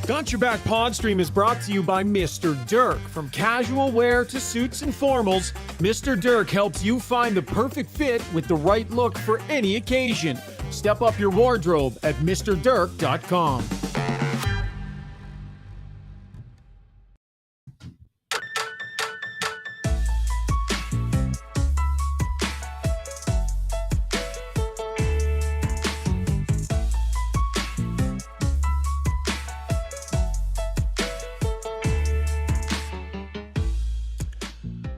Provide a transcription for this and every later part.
Got Your Back Pod Stream is brought to you by Mr. Dirk. From casual wear to suits and formals, Mr. Dirk helps you find the perfect fit with the right look for any occasion. Step up your wardrobe at MrDirk.com.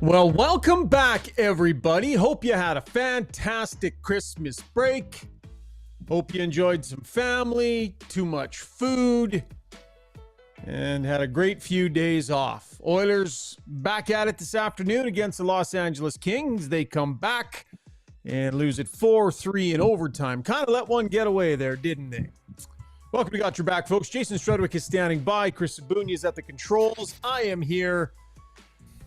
Well, welcome back, everybody. Hope you had a fantastic Christmas break. Hope you enjoyed some family, too much food, and had a great few days off. Oilers back at it this afternoon against the Los Angeles Kings. They come back and lose it 4-3 in overtime. Kind of let one get away there, didn't they? Welcome to Got Your Back, folks. Jason Strudwick is standing by. Chris Sabunia is at the controls. I am here,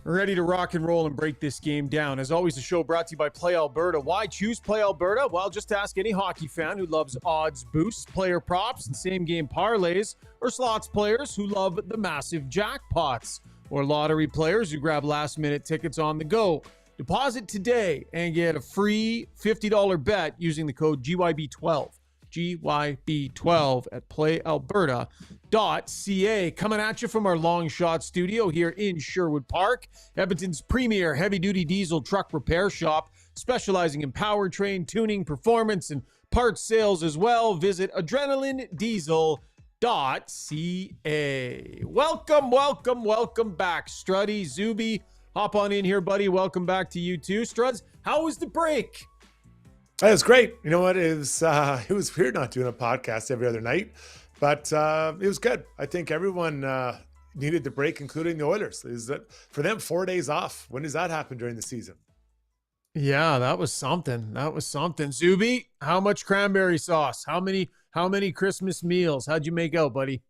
ready to rock and roll and break this game down. As always, the show brought to you by Play Alberta. Why choose Play Alberta? Well, just ask any hockey fan who loves odds boosts, player props, and same-game parlays, or slots players who love the massive jackpots, or lottery players who grab last-minute tickets on the go. Deposit today and get a free $50 bet using the code GYB12. GYB12 at playalberta.ca. Coming at you from our long shot studio here in Sherwood Park, Edmonton's premier heavy-duty diesel truck repair shop, specializing in powertrain tuning, performance, and parts sales as well. Visit adrenalinediesel.ca. Welcome back, Struddy, Zuby. Hop on in here, buddy. Welcome back to you too. Struds, how was the break? That was great. You know what? It was weird not doing a podcast every other night, but it was good. I think everyone needed the break, including the Oilers. Is that for them 4 days off? When does that happen during the season? Yeah, that was something. Zuby, how much cranberry sauce? How many Christmas meals? How'd you make out, buddy?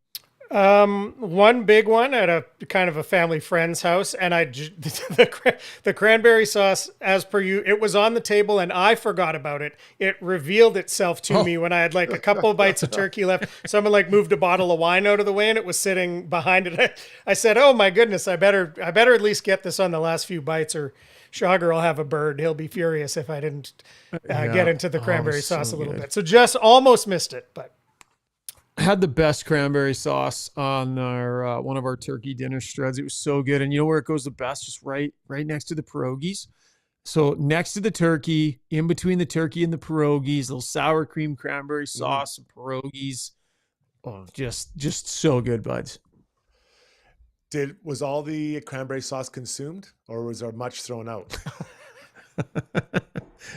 One big one at a kind of a family friend's house, and the cranberry sauce, as per you, it was on the table and I forgot about it. It revealed itself to me when I had like a couple of bites of turkey left. Someone like moved a bottle of wine out of the way and it was sitting behind it. I said, "Oh my goodness, I better at least get this on the llast few bites, or Shaugger will have a bird. He'll be furious if I didn't get into the cranberry sauce a little bit." So just almost missed it, but. Had the best cranberry sauce on our one of our turkey dinner Struds. It was so good. And you know where it goes the best? Just right next to the pierogies. So next to the turkey, in between the turkey and the pierogies, little sour cream cranberry sauce and pierogies. Oh, just so good, buds. Was all the cranberry sauce consumed, or was there much thrown out?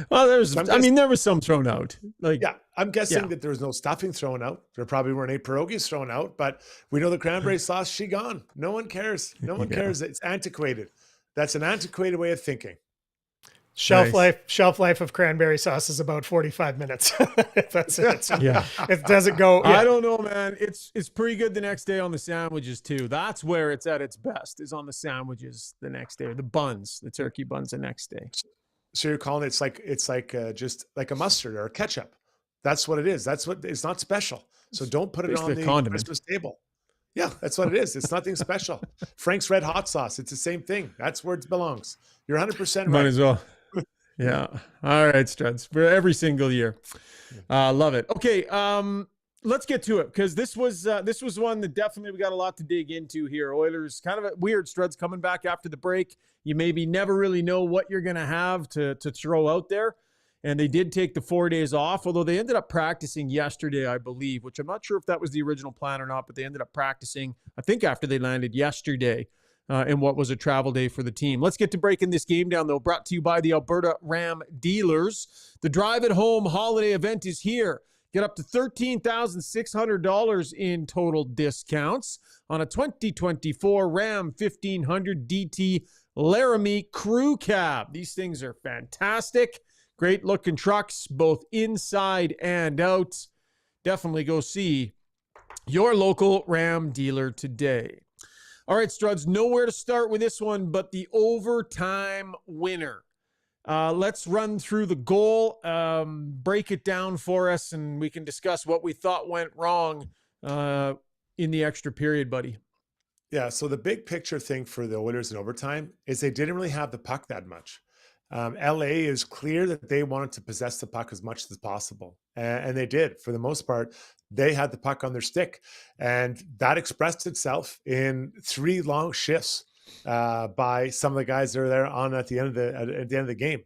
Well, there was some thrown out. I'm guessing that there was no stuffing thrown out. There probably weren't any pierogies thrown out, but we know the cranberry sauce, she gone. No one cares. No one cares. It's antiquated. That's an antiquated way of thinking. Shelf life of cranberry sauce is about 45 minutes. That's it. So it doesn't go. Yeah. I don't know, man. It's pretty good the next day on the sandwiches too. That's where it's at its best, is on the sandwiches the next day, or the buns, the turkey buns the next day. So you're calling it's like just like a mustard or a ketchup. That's what it is. It's not special. So don't put it on the Christmas table. Yeah, that's what it is. It's nothing special. Frank's Red Hot Sauce. It's the same thing. That's where it belongs. You're 100% right. Might as well. Yeah. All right, Struds. For every single year. Love it. Okay. Let's get to it, because this was one that definitely we got a lot to dig into here. Oilers, kind of a weird, Struds, coming back after the break. You maybe never really know what you're going to have to throw out there. And they did take the 4 days off, although they ended up practicing yesterday, I believe, which I'm not sure if that was the original plan or not, but they ended up practicing, I think, after they landed yesterday in what was a travel day for the team. Let's get to breaking this game down, though, brought to you by the Alberta Ram Dealers. The Drive at Home holiday event is here. Get up to $13,600 in total discounts on a 2024 Ram 1500 DT Laramie Crew Cab. These things are fantastic. Great looking trucks, both inside and out. Definitely go see your local Ram dealer today. All right, Struds, nowhere to start with this one but the overtime winner. Let's run through the goal, break it down for us, and we can discuss what we thought went wrong in the extra period, buddy? Yeah, so the big picture thing for the Oilers in overtime is they didn't really have the puck that much. LA is clear that they wanted to possess the puck as much as possible. And they did. For the most part, they had the puck on their stick. And that expressed itself in 3 long shifts by some of the guys that are there on at the end of the game.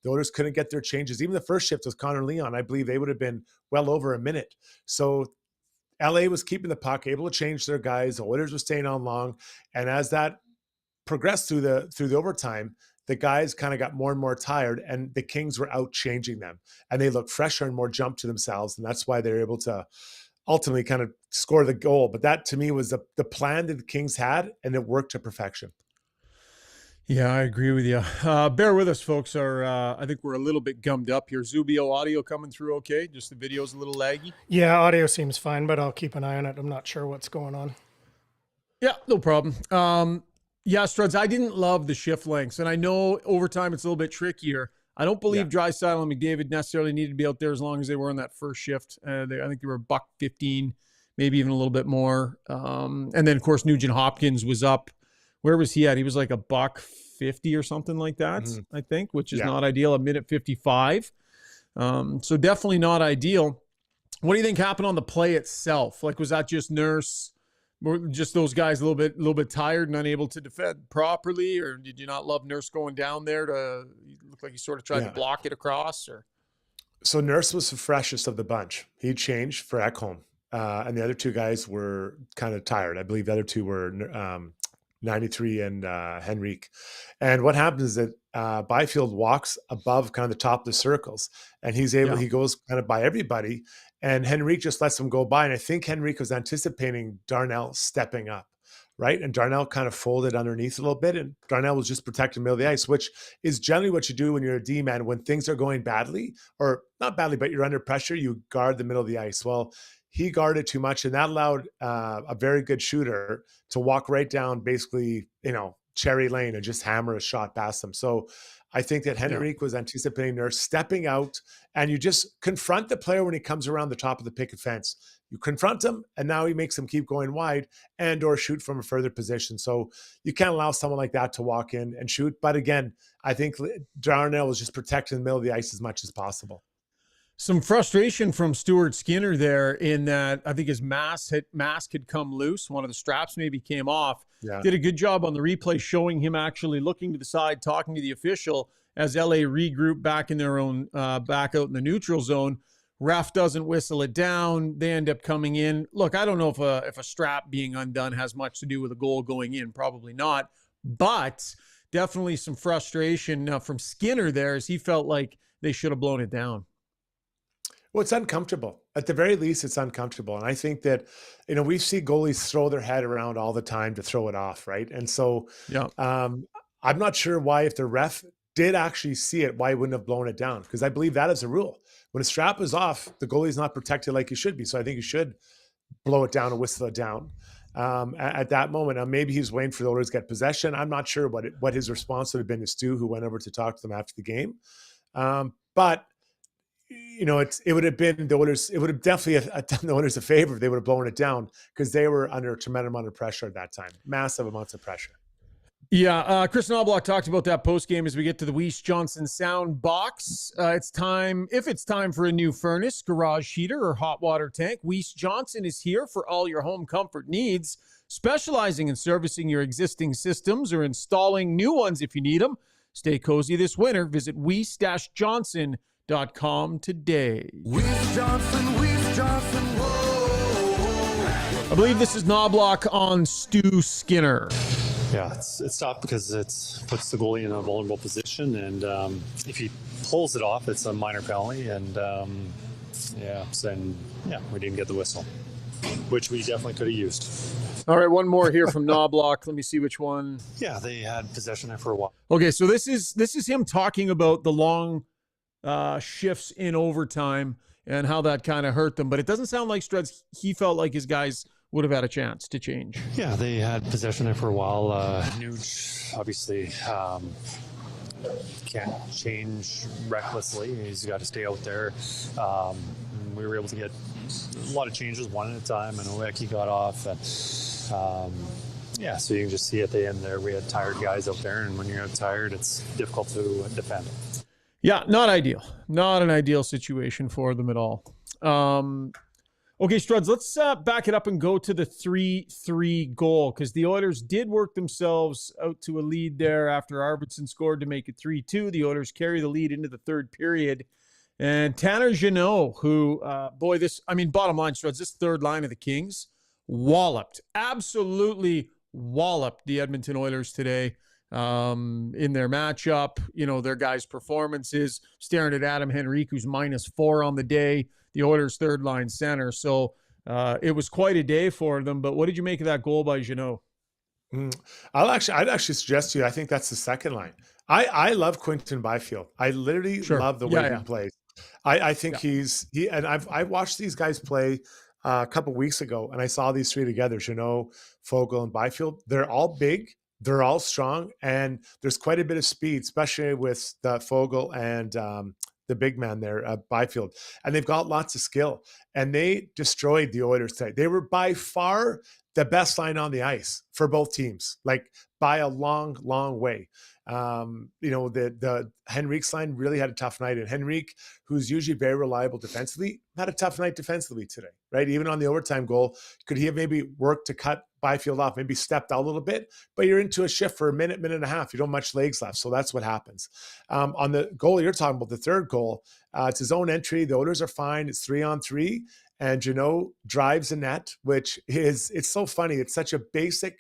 The Oilers couldn't get their changes. Even the first shift with Connor Leon, I believe they would have been well over a minute. So LA was keeping the puck, able to change their guys. The Oilers were staying on long. And as that progressed through the overtime, the guys kind of got more and more tired, and the Kings were out changing them. And they looked fresher and more jump to themselves. And that's why they were able to ultimately kind of score the goal. But that, to me, was the plan that the Kings had, and it worked to perfection. Yeah, I agree with you. Bear with us, folks. I think we're a little bit gummed up here. Zubio audio coming through okay? Just the video's a little laggy? Yeah, audio seems fine, but I'll keep an eye on it. I'm not sure what's going on. Yeah, no problem. Yeah, Struds, I didn't love the shift lengths, and I know overtime it's a little bit trickier. I don't believe Draisaitl and McDavid necessarily needed to be out there as long as they were on that first shift. I think they were $1.15, maybe even a little bit more. And then, of course, Nugent Hopkins was up. Where was he at? He was like $1.50 or something like that, I think, which is not ideal. A minute 55. So definitely not ideal. What do you think happened on the play itself? Like, was that just Nurse? Were just those guys a little bit tired and unable to defend properly, or did you not love Nurse going down there to look like he sort of tried to block it across? Or so Nurse was the freshest of the bunch. He changed for Ekholm, and the other 2 guys were kind of tired. I believe the other 2 were 93 and Henrique. And what happens is that Byfield walks above kind of the top of the circles, and he goes kind of by everybody, and Henrique just lets him go by. And I think Henrique was anticipating Darnell stepping up, right? And Darnell kind of folded underneath a little bit, and Darnell was just protecting the middle of the ice, which is generally what you do when you're a D-man. When things are going badly, or not badly, but you're under pressure, you guard the middle of the ice. Well, he guarded too much, and that allowed a very good shooter to walk right down basically, cherry lane and just hammer a shot past him. So I think that Henrique was anticipating Nurse stepping out, and you just confront the player when he comes around the top of the picket fence. You confront him, and now he makes him keep going wide and or shoot from a further position. So you can't allow someone like that to walk in and shoot. But again, I think Darnell was just protecting the middle of the ice as much as possible. Some frustration from Stuart Skinner there in that I think his mask had come loose. One of the straps maybe came off. Yeah. Did a good job on the replay showing him actually looking to the side, talking to the official as LA regrouped back in their own, back out in the neutral zone. Ref doesn't whistle it down. They end up coming in. Look, I don't know if a strap being undone has much to do with a goal going in. Probably not. But definitely some frustration from Skinner there as he felt like they should have blown it down. Well, it's uncomfortable. At the very least, it's uncomfortable. And I think that, we see goalies throw their head around all the time to throw it off, right? And so I'm not sure why, if the ref did actually see it, why he wouldn't have blown it down. Because I believe that is a rule. When a strap is off, the goalie's not protected like he should be. So I think you should blow it down and whistle it down at that moment. Now, maybe he's waiting for the Oilers to get possession. I'm not sure what his response would have been to Stu, who went over to talk to them after the game. But it would have been the Oilers. It would have definitely done the Oilers a favor if they would have blown it down, because they were under a tremendous amount of pressure at that time, massive amounts of pressure. Yeah, Chris Knobloch talked about that post game as we get to the Weiss Johnson sound box. It's time for a new furnace, garage heater, or hot water tank. Weiss Johnson is here for all your home comfort needs, specializing in servicing your existing systems or installing new ones if you need them. Stay cozy this winter. Visit Weiss-Johnson.com today. Weiss Johnson, whoa. I believe this is Knobloch on Stu Skinner. Yeah, it's tough because it puts the goalie in a vulnerable position, and if he pulls it off, it's a minor penalty, and we didn't get the whistle, which we definitely could have used. All right, one more here from Knobloch. Let me see which one. Yeah, they had possession there for a while. Okay, so this is him talking about the long shifts in overtime and how that kind of hurt them. But it doesn't sound like Struds, he felt like his guys would have had a chance to change. Yeah, they had possession there for a while. Nuge obviously can't change recklessly. He's got to stay out there. we were able to get a lot of changes one at a time, and Henrique got off. And, so you can just see at the end there, we had tired guys out there, and when you're tired, it's difficult to defend. Yeah, not ideal. Not an ideal situation for them at all. Okay, Struds, let's back it up and go to the 3-3 goal, because the Oilers did work themselves out to a lead there after Arvidsson scored to make it 3-2. The Oilers carry the lead into the third period. And Tanner Jeannot, who, bottom line, Struds, this third line of the Kings absolutely walloped the Edmonton Oilers today in their matchup. You know, their guys' performances, staring at Adam Henrique, who's -4 on the day, the Oilers' third line center. So it was quite a day for them. But what did you make of that goal by Jeannot? I'd actually suggest to you, I think that's the second line. I love Quinton Byfield. I literally love the way he plays. I think I've watched these guys play a couple weeks ago, and I saw these three together, Jeannot, Foegele, and Byfield. They're all big. They're all strong, and there's quite a bit of speed, especially with the Foegele and the big man there, Byfield. And they've got lots of skill, and they destroyed the Oilers today. They were by far the best line on the ice for both teams, like by a long, long way. The Henrique's line really had a tough night, and Henrique, who's usually very reliable defensively, had a tough night defensively today, right? Even on the overtime goal, could he have maybe worked to cut Byfield off, maybe stepped out a little bit, but you're into a shift for a minute and a half. You don't have much legs left. So that's what happens. On the goal you're talking about, the third goal, it's his own entry. The Oilers are fine. It's 3-on-3, and Jeannot drives the net, which it's so funny. It's such a basic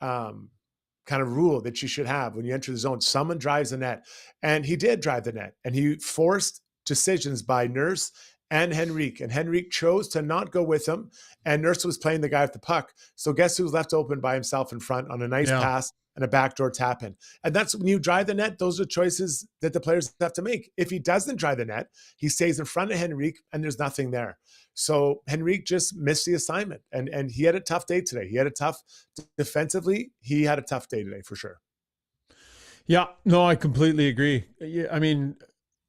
kind of rule that you should have when you enter the zone. Someone drives the net, and he did drive the net, and he forced decisions by Nurse and Henrique, and Henrique chose to not go with him, and Nurse was playing the guy with the puck. So guess who's left open by himself in front on a nice pass and a backdoor tap in? And that's when you drive the net, those are choices that the players have to make. If he doesn't drive the net, he stays in front of Henrique, and there's nothing there. So Henrique just missed the assignment, and he had a tough day today. He had a tough defensively. He had a tough day today for sure. Yeah, no, I completely agree. Yeah, I mean,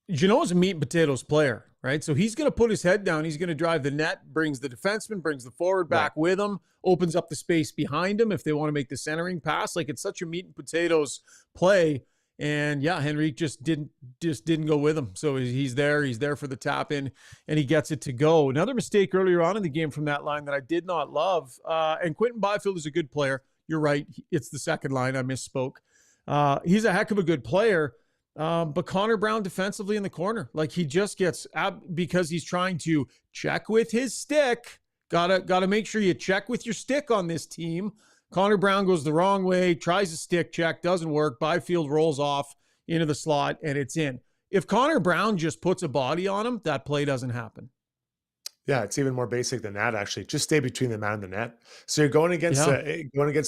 Jeannot's a meat and potatoes player, right? So he's going to put his head down. He's going to drive the net, brings the defenseman, brings the forward back with him, opens up the space behind him if they want to make the centering pass. Like, it's such a meat and potatoes play. And yeah, Henrique just didn't go with him. So he's there for the tap in, and he gets it to go. Another mistake earlier on in the game from that line that I did not love. And Quinton Byfield is a good player. You're right. It's the second line. I misspoke. He's a heck of a good player. But Connor Brown defensively in the corner, like, he just gets because he's trying to check with his stick. Gotta make sure you check with your stick on this team. Connor Brown goes the wrong way, tries a stick check, doesn't work. Byfield rolls off into the slot, and it's in. If Connor Brown just puts a body on him, that play doesn't happen. Yeah, it's even more basic than that, actually. Just stay between the man and the net. So you're going against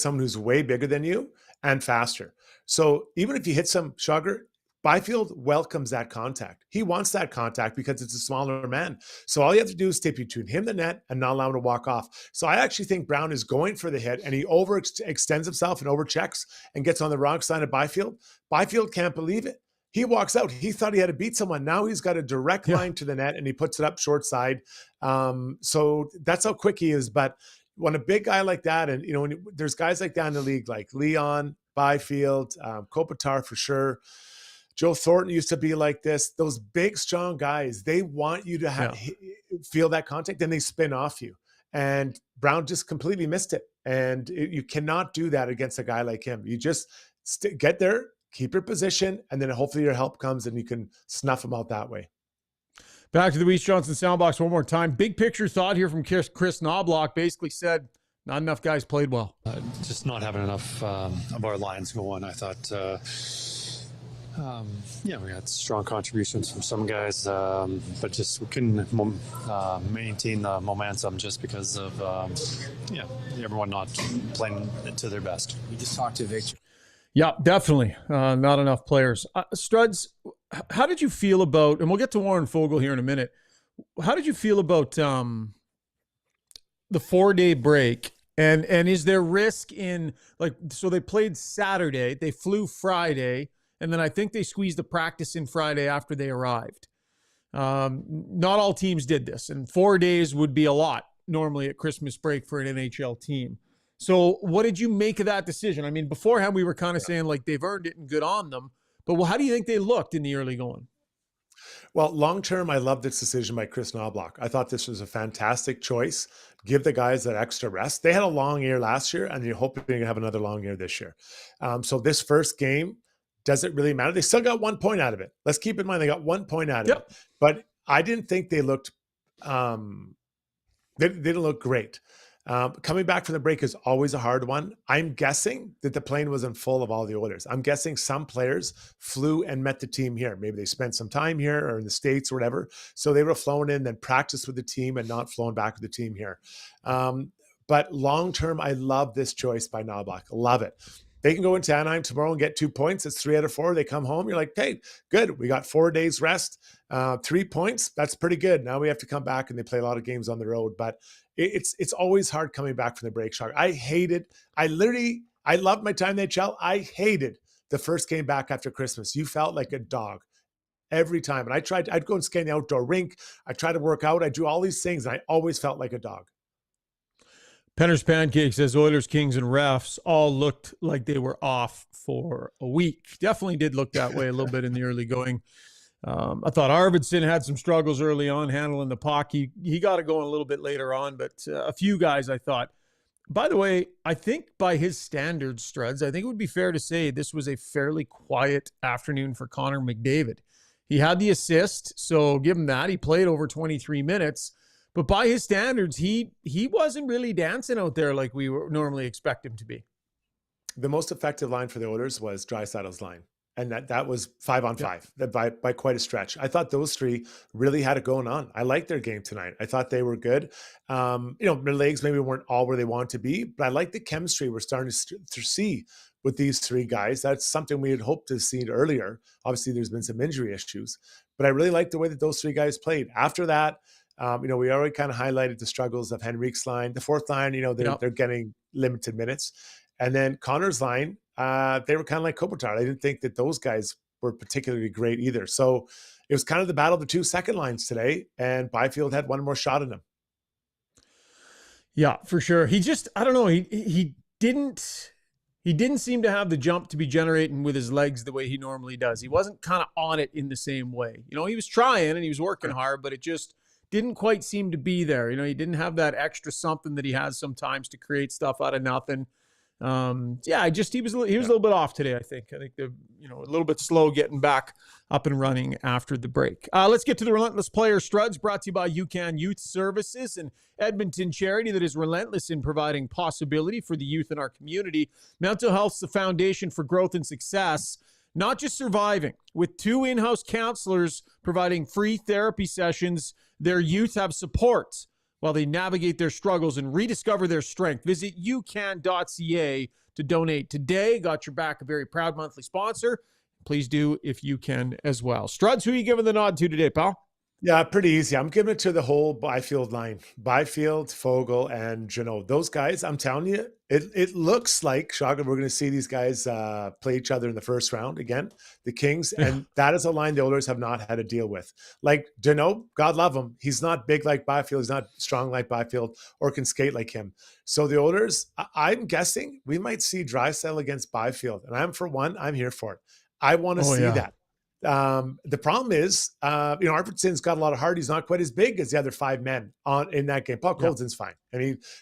someone who's way bigger than you and faster. So even if you hit some Shaugger, Byfield welcomes that contact. He wants that contact because it's a smaller man. So all you have to do is stay between him and the net and not allow him to walk off. So I actually think Brown is going for the hit, and he overextends himself and overchecks and gets on the wrong side of Byfield. Byfield can't believe it. He walks out. He thought he had to beat someone. Now he's got a direct line to the net, and he puts it up short side. So that's how quick he is. But when a big guy like that, and when there's guys like that in the league, like Leon, Byfield, Kopitar for sure, Joe Thornton used to be like this. Those big, strong guys, they want you to feel that contact, then they spin off you. And Brown just completely missed it. And you cannot do that against a guy like him. You just get there, keep your position, and then hopefully your help comes and you can snuff him out that way. Back to the Weiss Johnson soundbox one more time. Big picture thought here from Chris Knobloch. Basically said, not enough guys played well. Just not having enough of our lines going. I thought... we had strong contributions from some guys, but just we couldn't maintain the momentum just because of everyone not playing to their best. We just talked to Victor. Yeah, definitely. Not enough players. Struds, how did you feel about, and we'll get to Warren Foegele here in a minute, how did you feel about the 4-day break? And is there risk in, so they played Saturday, they flew Friday, and then I think they squeezed the practice in Friday after they arrived. Not all teams did this, and 4 days would be a lot normally at Christmas break for an NHL team. So what did you make of that decision? I mean, beforehand we were kind of saying like they've earned it and good on them, but how do you think they looked in the early going? Well, long term, I love this decision by Chris Knobloch. I thought this was a fantastic choice. Give the guys that extra rest. They had a long year last year, and you're hoping to have another long year this year. So this first game, does it really matter? They still got 1 point out of it. Let's keep in mind they got 1 point out of it. But I didn't think they looked they didn't look great. Coming back from the break is always a hard one. I'm guessing that the plane wasn't full of all the Oilers. I'm guessing some players flew and met the team here. Maybe they spent some time here or in the States or whatever. So they were flown in, then practiced with the team and not flown back with the team here. But long-term, I love this choice by Knobloch. Love it. They can go into Anaheim tomorrow and get 2 points. It's 3 out of 4. They come home. You're like, hey, good. We got 4 days rest, 3 points. That's pretty good. Now we have to come back, and they play a lot of games on the road. But it's always hard coming back from the break, Shaugger. I loved my time in the NHL. I hated the first game back after Christmas. You felt like a dog every time. And I'd go and scan the outdoor rink. I tried to work out. I do all these things, and I always felt like a dog. Penner's Pancake says Oilers, Kings, and refs all looked like they were off for a week. Definitely did look that way a little bit in the early going. I thought Arvidsson had some struggles early on handling the puck. He got it going a little bit later on, but a few guys I thought. By the way, I think by his standards, Struds, I think it would be fair to say this was a fairly quiet afternoon for Connor McDavid. He had the assist, so give him that. He played over 23 minutes. But by his standards, he wasn't really dancing out there like we would normally expect him to be. The most effective line for the Oilers was Draisaitl's line. And that was 5-on-5 by quite a stretch. I thought those three really had it going on. I liked their game tonight. I thought they were good. Their legs maybe weren't all where they wanted to be, but I like the chemistry we're starting to see with these three guys. That's something we had hoped to see earlier. Obviously, there's been some injury issues, but I really liked the way that those three guys played. After that, we already kind of highlighted the struggles of Henrique's line. The fourth line, they're getting limited minutes. And then Connor's line, they were kind of like Kopitar. I didn't think that those guys were particularly great either. So it was kind of the battle of the 2 second lines today, and Byfield had one more shot in him. Yeah, for sure. He just, I don't know, he didn't seem to have the jump to be generating with his legs the way he normally does. He wasn't kind of on it in the same way. He was trying and he was working hard, but it just didn't quite seem to be there. He didn't have that extra something that he has sometimes to create stuff out of nothing. He was a little bit off today. I think they're a little bit slow getting back up and running after the break. Let's get to the Relentless Player Struds, brought to you by UCAN Youth Services, an Edmonton charity that is relentless in providing possibility for the youth in our community. Mental health's the foundation for growth and success, not just surviving. With 2 in-house counselors providing free therapy sessions, their youth have support while they navigate their struggles and rediscover their strength. Visit ucan.ca to donate today. Got your back, a very proud monthly sponsor. Please do if you can as well. Struds, who are you giving the nod to today, pal? Yeah, pretty easy. I'm giving it to the whole Byfield line. Byfield, Foegele, and Jeannot. Those guys, I'm telling you, it looks like, Shaugger, we're going to see these guys play each other in the first round again, the Kings. And that is a line the Oilers have not had to deal with. Like Jeannot, God love him. He's not big like Byfield. He's not strong like Byfield or can skate like him. So the Oilers, I'm guessing we might see Draisaitl against Byfield. And I'm here for it. I want to see that. The problem is, Arvidsson's got a lot of heart. He's not quite as big as the other 5 men in that game. Paul Colton's fine.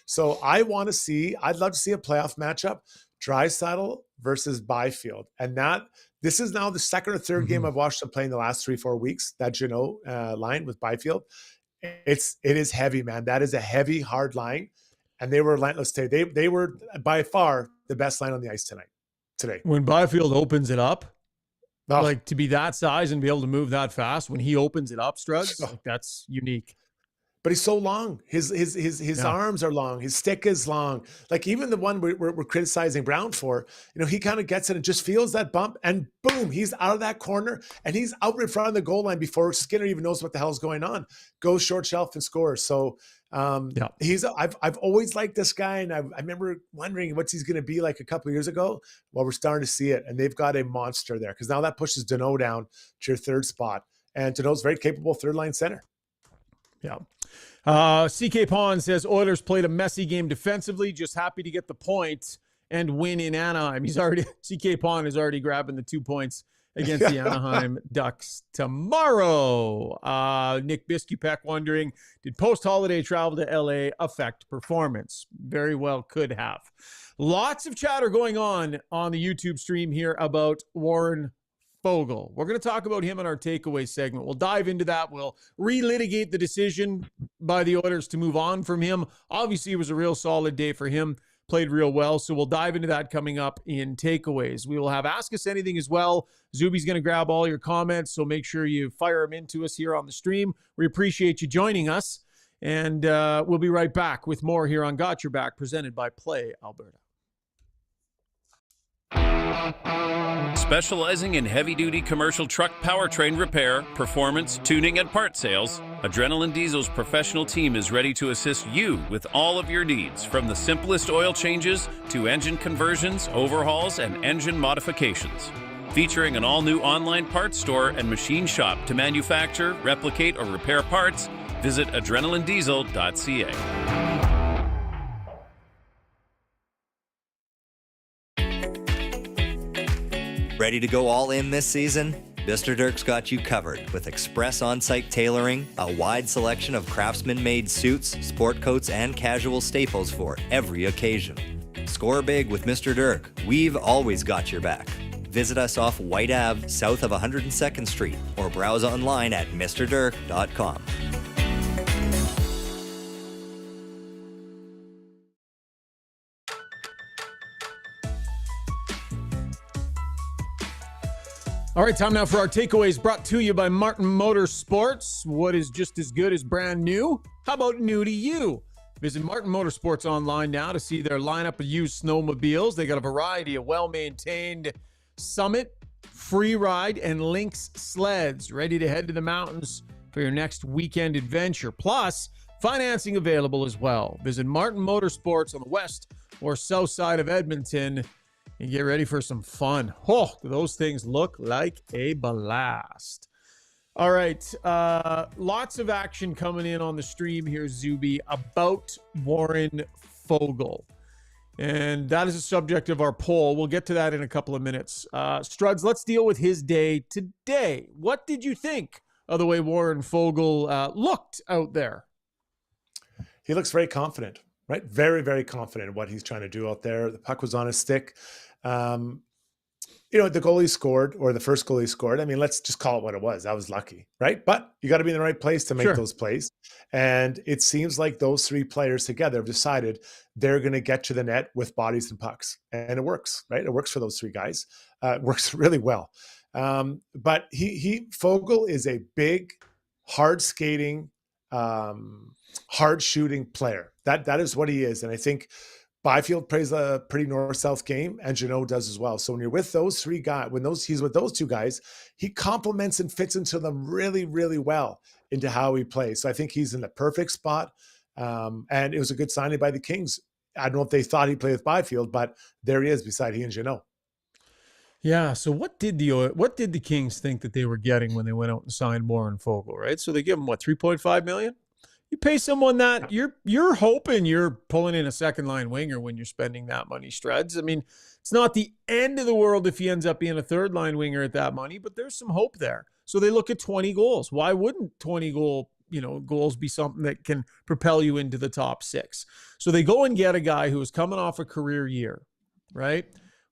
So I'd love to see a playoff matchup, Draisaitl versus Byfield. And this is now the second or third game I've watched them play in the last 3-4 weeks, that Jeannot line with Byfield. It is heavy, man. That is a heavy, hard line. And they were relentless today. They were by far the best line on the ice today. When Byfield opens it up, like to be that size and be able to move that fast, when he opens it up, Struds, that's unique. But he's so long. His arms are long. His stick is long. Like even the one we're criticizing Brown for, he kind of gets it and just feels that bump, and boom, he's out of that corner and he's out in front of the goal line before Skinner even knows what the hell's going on. Goes short shelf and scores. So I've always liked this guy, and I remember wondering what's he's going to be like a couple of years ago. Well, we're starting to see it, and they've got a monster there because now that pushes Jeannot down to your third spot. And Danault's very capable third-line center. Yeah. CK Pond says Oilers played a messy game defensively, just happy to get the point and win in Anaheim. CK Pond is already grabbing the 2 points against the Anaheim Ducks tomorrow. Nick Biskupek wondering, did post-holiday travel to LA affect performance? Very well could have. Lots of chatter going on the YouTube stream here about Warren Foegele. We're going to talk about him in our takeaway segment. We'll dive into that. We'll relitigate the decision by the Oilers to move on from him. Obviously, it was a real solid day for him. Played real well. So we'll dive into that coming up in takeaways. We will have Ask Us Anything as well. Zuby's going to grab all your comments, so make sure you fire them into us here on the stream. We appreciate you joining us. And we'll be right back with more here on Got Your Back, presented by Play Alberta. Specializing in heavy-duty commercial truck powertrain repair, performance, tuning, and part sales, Adrenaline Diesel's professional team is ready to assist you with all of your needs, from the simplest oil changes to engine conversions, overhauls, and engine modifications. Featuring an all-new online parts store and machine shop to manufacture, replicate, or repair parts, visit adrenalinediesel.ca. Ready to go all in this season? Mr. Dirk's got you covered with express on-site tailoring, a wide selection of craftsman-made suits, sport coats, and casual staples for every occasion. Score big with Mr. Dirk. We've always got your back. Visit us off White Ave, south of 102nd Street, or browse online at mrdirk.com. All right, time now for our takeaways, brought to you by Martin Motorsports. What is just as good as brand new? How about new to you? Visit Martin Motorsports online now to see their lineup of used snowmobiles. They got a variety of well-maintained Summit, Free Ride, and Lynx sleds ready to head to the mountains for your next weekend adventure. Plus, financing available as well. Visit Martin Motorsports on the west or south side of Edmonton and get ready for some fun. Oh, those things look like a blast. All right. Lots of action coming in on the stream here, Zuby, about Warren Foegele. And that is the subject of our poll. We'll get to that in a couple of minutes. Struds, let's deal with his day today. What did you think of the way Warren Foegele looked out there? He looks very confident, right? Very, very confident in what he's trying to do out there. The puck was on his stick. The goalie scored, or the first goalie scored. I mean, let's just call it what it was. That was lucky, right? But you got to be in the right place to make those plays. And it seems like those three players together have decided they're going to get to the net with bodies and pucks. And it works, right? It works for those three guys. It works really well. But Foegele is a big, hard skating, hard shooting player. That is what he is. And I think Byfield plays a pretty north-south game, and Jeannot does as well. So when you're with those three guys, he's with those two guys, he complements and fits into them really, really well into how he plays. So I think he's in the perfect spot. And it was a good signing by the Kings. I don't know if they thought he'd play with Byfield, but there he is beside he and Jeannot. Yeah. So what did the Kings think that they were getting when they went out and signed Warren Foegele, right? So they give him $3.5 million? You pay someone that, you're hoping you're pulling in a second line winger when you're spending that money, Struds. I mean, it's not the end of the world if he ends up being a third line winger at that money, but there's some hope there. So they look at 20 goals. Why wouldn't 20 goals be something that can propel you into the top six? So they go and get a guy who is coming off a career year, right?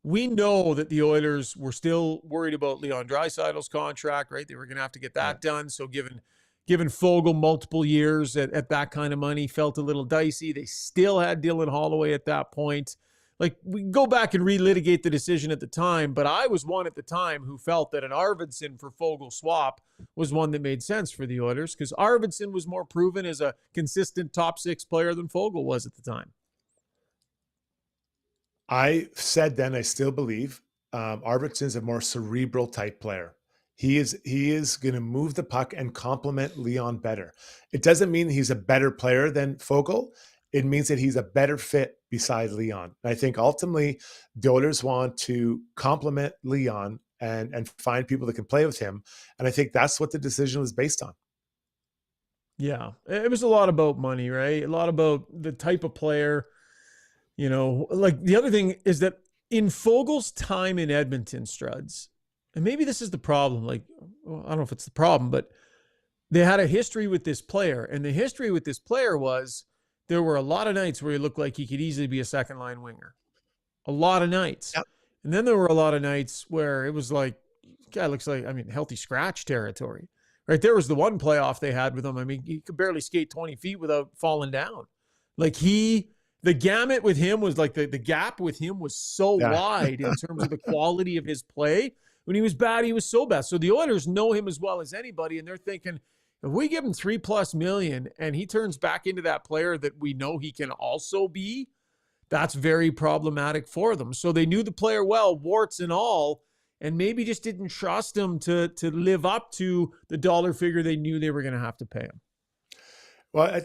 We know that the Oilers were still worried about Leon Draisaitl's contract, right? They were going to have to get that done. So given Foegele multiple years at that kind of money, felt a little dicey. They still had Dylan Holloway at that point. Like, we can go back and relitigate the decision at the time, but I was one at the time who felt that an Arvidsson for Foegele swap was one that made sense for the Oilers, because Arvidsson was more proven as a consistent top six player than Foegele was at the time. I said then, I still believe Arvidsson's a more cerebral type player. He is going to move the puck and complement Leon better. It doesn't mean he's a better player than Foegele. it means that he's a better fit beside Leon. And I think ultimately the Oilers want to complement Leon and find people that can play with him. And I think that's what the decision was based on. Yeah, it was a lot about money, right? A lot about the type of player, like the other thing is that in Foegele's time in Edmonton, Struds, and maybe this is the problem, I don't know if it's the problem, but they had a history with this player. And the history with this player was there were a lot of nights where he looked like he could easily be a second line winger. A lot of nights. Yep. And then there were a lot of nights where it was like, guy looks like, healthy scratch territory. Right, there was the one playoff they had with him. He could barely skate 20 feet without falling down. Like the gamut with him was like the gap with him was so wide in terms of the quality of his play. When he was bad, he was so bad. So the Oilers know him as well as anybody, and they're thinking, if we give him $3+ million and he turns back into that player that we know he can also be, that's very problematic for them. So they knew the player well, warts and all, and maybe just didn't trust him to live up to the dollar figure they knew they were going to have to pay him. Well,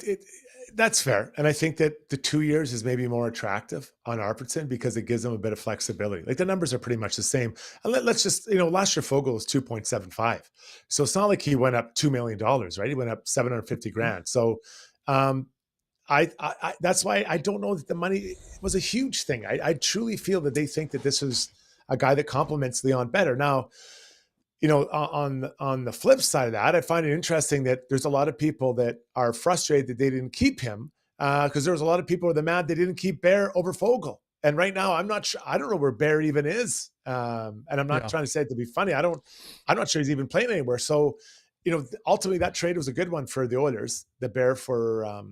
that's fair. And I think that the 2 years is maybe more attractive on Arvidsson because it gives them a bit of flexibility. Like the numbers are pretty much the same. And let's just, last year Foegele was 2.75. So it's not like he went up $2 million, right? He went up 750 grand. So I that's why I don't know that the money was a huge thing. I truly feel that they think that this is a guy that complements Leon better. Now, on the flip side of that, I find it interesting that there's a lot of people that are frustrated that they didn't keep him because there was a lot of people that are mad they didn't keep Bear over Foegele. And right now, I'm not sure. I don't know where Bear even is. And I'm not trying to say it to be funny. I'm not sure he's even playing anywhere. So, ultimately that trade was a good one for the Oilers, the Bear for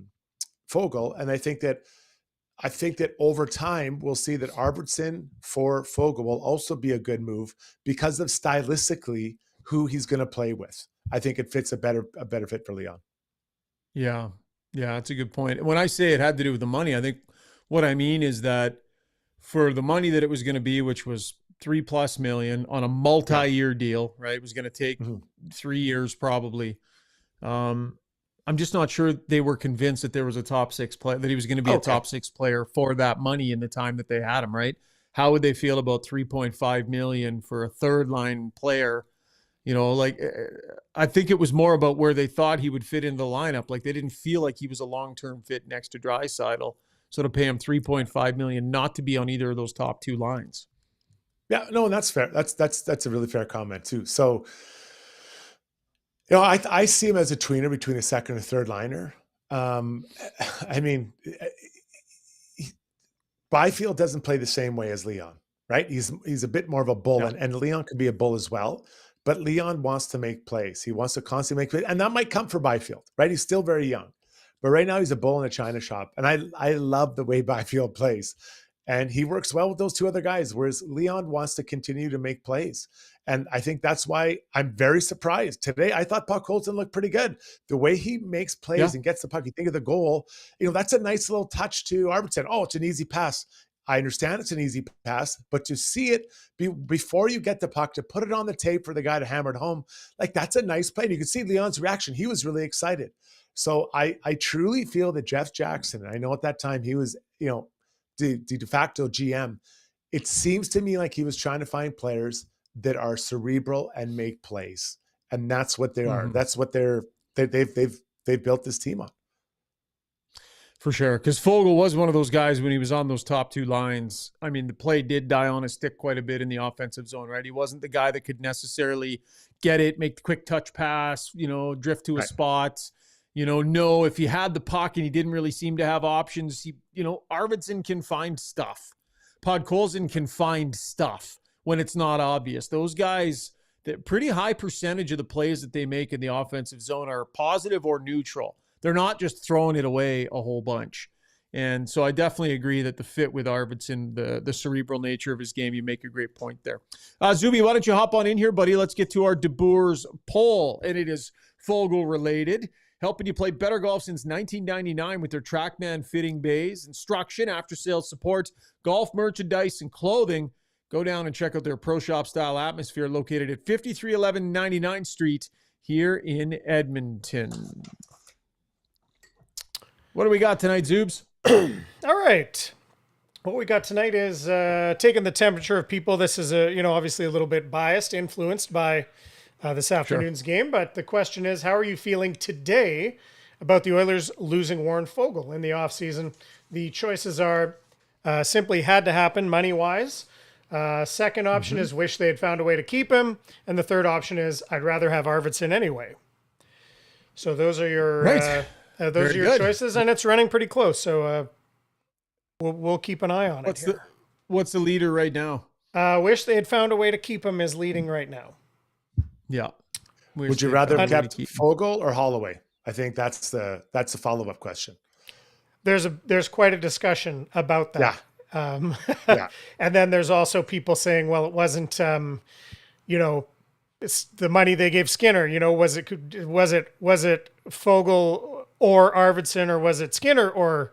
Foegele. And I think that over time, we'll see that Arvidsson for Foegele will also be a good move because of stylistically who he's going to play with. I think it fits a better fit for Leon. Yeah, that's a good point. When I say it had to do with the money, I think what I mean is that for the money that it was going to be, which was $3+ million on a multi-year deal, right? It was going to take 3 years probably. I'm just not sure they were convinced that there was a top six player, that he was going to be a top six player for that money in the time that they had him, right? How would they feel about $3.5 million for a third line player? I think it was more about where they thought he would fit in the lineup. Like they didn't feel like he was a long-term fit next to Draisaitl. So to pay him $3.5 million not to be on either of those top two lines. Yeah, no, and that's fair. That's a really fair comment too. So, I see him as a tweener between a second and third liner. Byfield doesn't play the same way as Leon, right? He's a bit more of a bull, and Leon could be a bull as well. But Leon wants to make plays. He wants to constantly make plays, and that might come for Byfield, right? He's still very young, but right now he's a bull in a china shop, and I love the way Byfield plays, and he works well with those two other guys. Whereas Leon wants to continue to make plays. And I think that's why I'm very surprised. Today, I thought Puck Holton looked pretty good. The way he makes plays and gets the puck, you think of the goal, that's a nice little touch to Arvidsson. Oh, it's an easy pass. I understand it's an easy pass, but to see it before you get the puck, to put it on the tape for the guy to hammer it home, like that's a nice play. And you can see Leon's reaction. He was really excited. So I truly feel that Jeff Jackson, and I know at that time he was, the de facto GM, it seems to me like he was trying to find players that are cerebral and make plays. And that's what they are. That's what they've built this team on. For sure. Because Foegele was one of those guys when he was on those top two lines. The play did die on his stick quite a bit in the offensive zone, right? He wasn't the guy that could necessarily get it, make the quick touch pass, drift to a spot. No, if he had the puck and he didn't really seem to have options, Arvidsson can find stuff. Podkolzin can find stuff when it's not obvious. Those guys, the pretty high percentage of the plays that they make in the offensive zone are positive or neutral. They're not just throwing it away a whole bunch. And so I definitely agree that the fit with Arvidsson, the cerebral nature of his game, you make a great point there. Zuby, why don't you hop on in here, buddy? Let's get to our De Boers poll, and it is Foegele related. Helping you play better golf since 1999 with their TrackMan fitting bays, instruction, after-sales support, golf merchandise, and clothing. Go down and check out their pro shop style atmosphere located at 5311 99th Street here in Edmonton. What do we got tonight, Zoobs? All right. What we got tonight is taking the temperature of people. This is obviously a little bit biased, influenced by this afternoon's game. But the question is, how are you feeling today about the Oilers losing Warren Foegele in the offseason? The choices are simply had to happen money-wise. Second option is wish they had found a way to keep him. And the third option is I'd rather have Arvidsson anyway. So those are your choices, and it's running pretty close. So we'll keep an eye on it. What's the leader right now? Wish they had found a way to keep him is leading right now. Yeah. Would you rather have kept Foegele or Holloway? I think that's the follow-up question. There's quite a discussion about that. Yeah. And then there's also people saying, well, it wasn't, it's the money they gave Skinner. Was it Foegele or Arvidsson, or was it Skinner or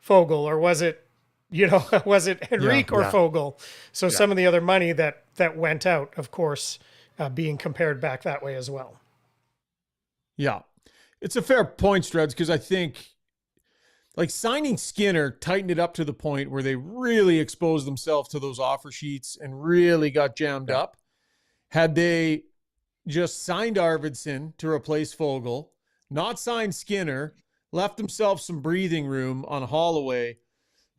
Foegele, or was it Henrique or Foegele? So some of the other money that went out, of course, being compared back that way as well. Yeah, it's a fair point, Struds, because I think signing Skinner tightened it up to the point where they really exposed themselves to those offer sheets and really got jammed up. Had they just signed Arvidsson to replace Foegele, not signed Skinner, left themselves some breathing room on Holloway,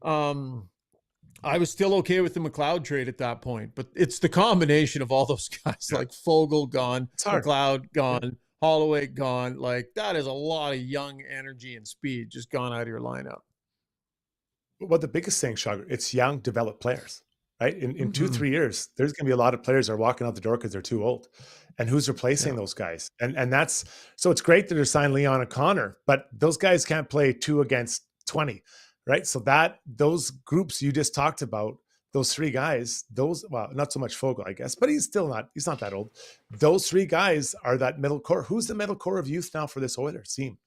I was still okay with the McLeod trade at that point. But it's the combination of all those guys, like Foegele gone, McLeod gone, Holloway gone. That is a lot of young energy and speed just gone out of your lineup. Well, the biggest thing, Shaugger, it's young, developed players, right? In 2-3 years, there's going to be a lot of players that are walking out the door because they're too old. And who's replacing those guys? And that's, so it's great that they're signed Leon and Connor, but those guys can't play 2 against 20, right? So those groups you just talked about, those 3 guys, not so much Foegele, I guess, but he's not that old. Those 3 guys are that middle core. Who's the middle core of youth now for this Oilers team?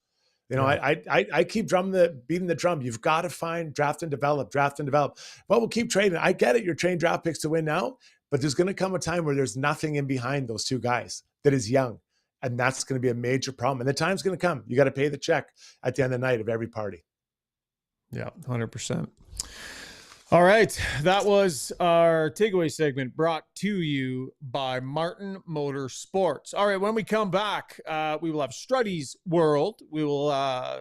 I keep beating the drum. You've got to find draft and develop. Well, we'll keep trading. I get it. You're trading draft picks to win now, but there's going to come a time where there's nothing in behind those 2 guys that is young. And that's going to be a major problem. And the time's going to come. You got to pay the check at the end of the night of every party. Yeah, 100%. All right, that was our takeaway segment brought to you by Martin Motorsports. All right, when we come back, we will have Struddy's World. We will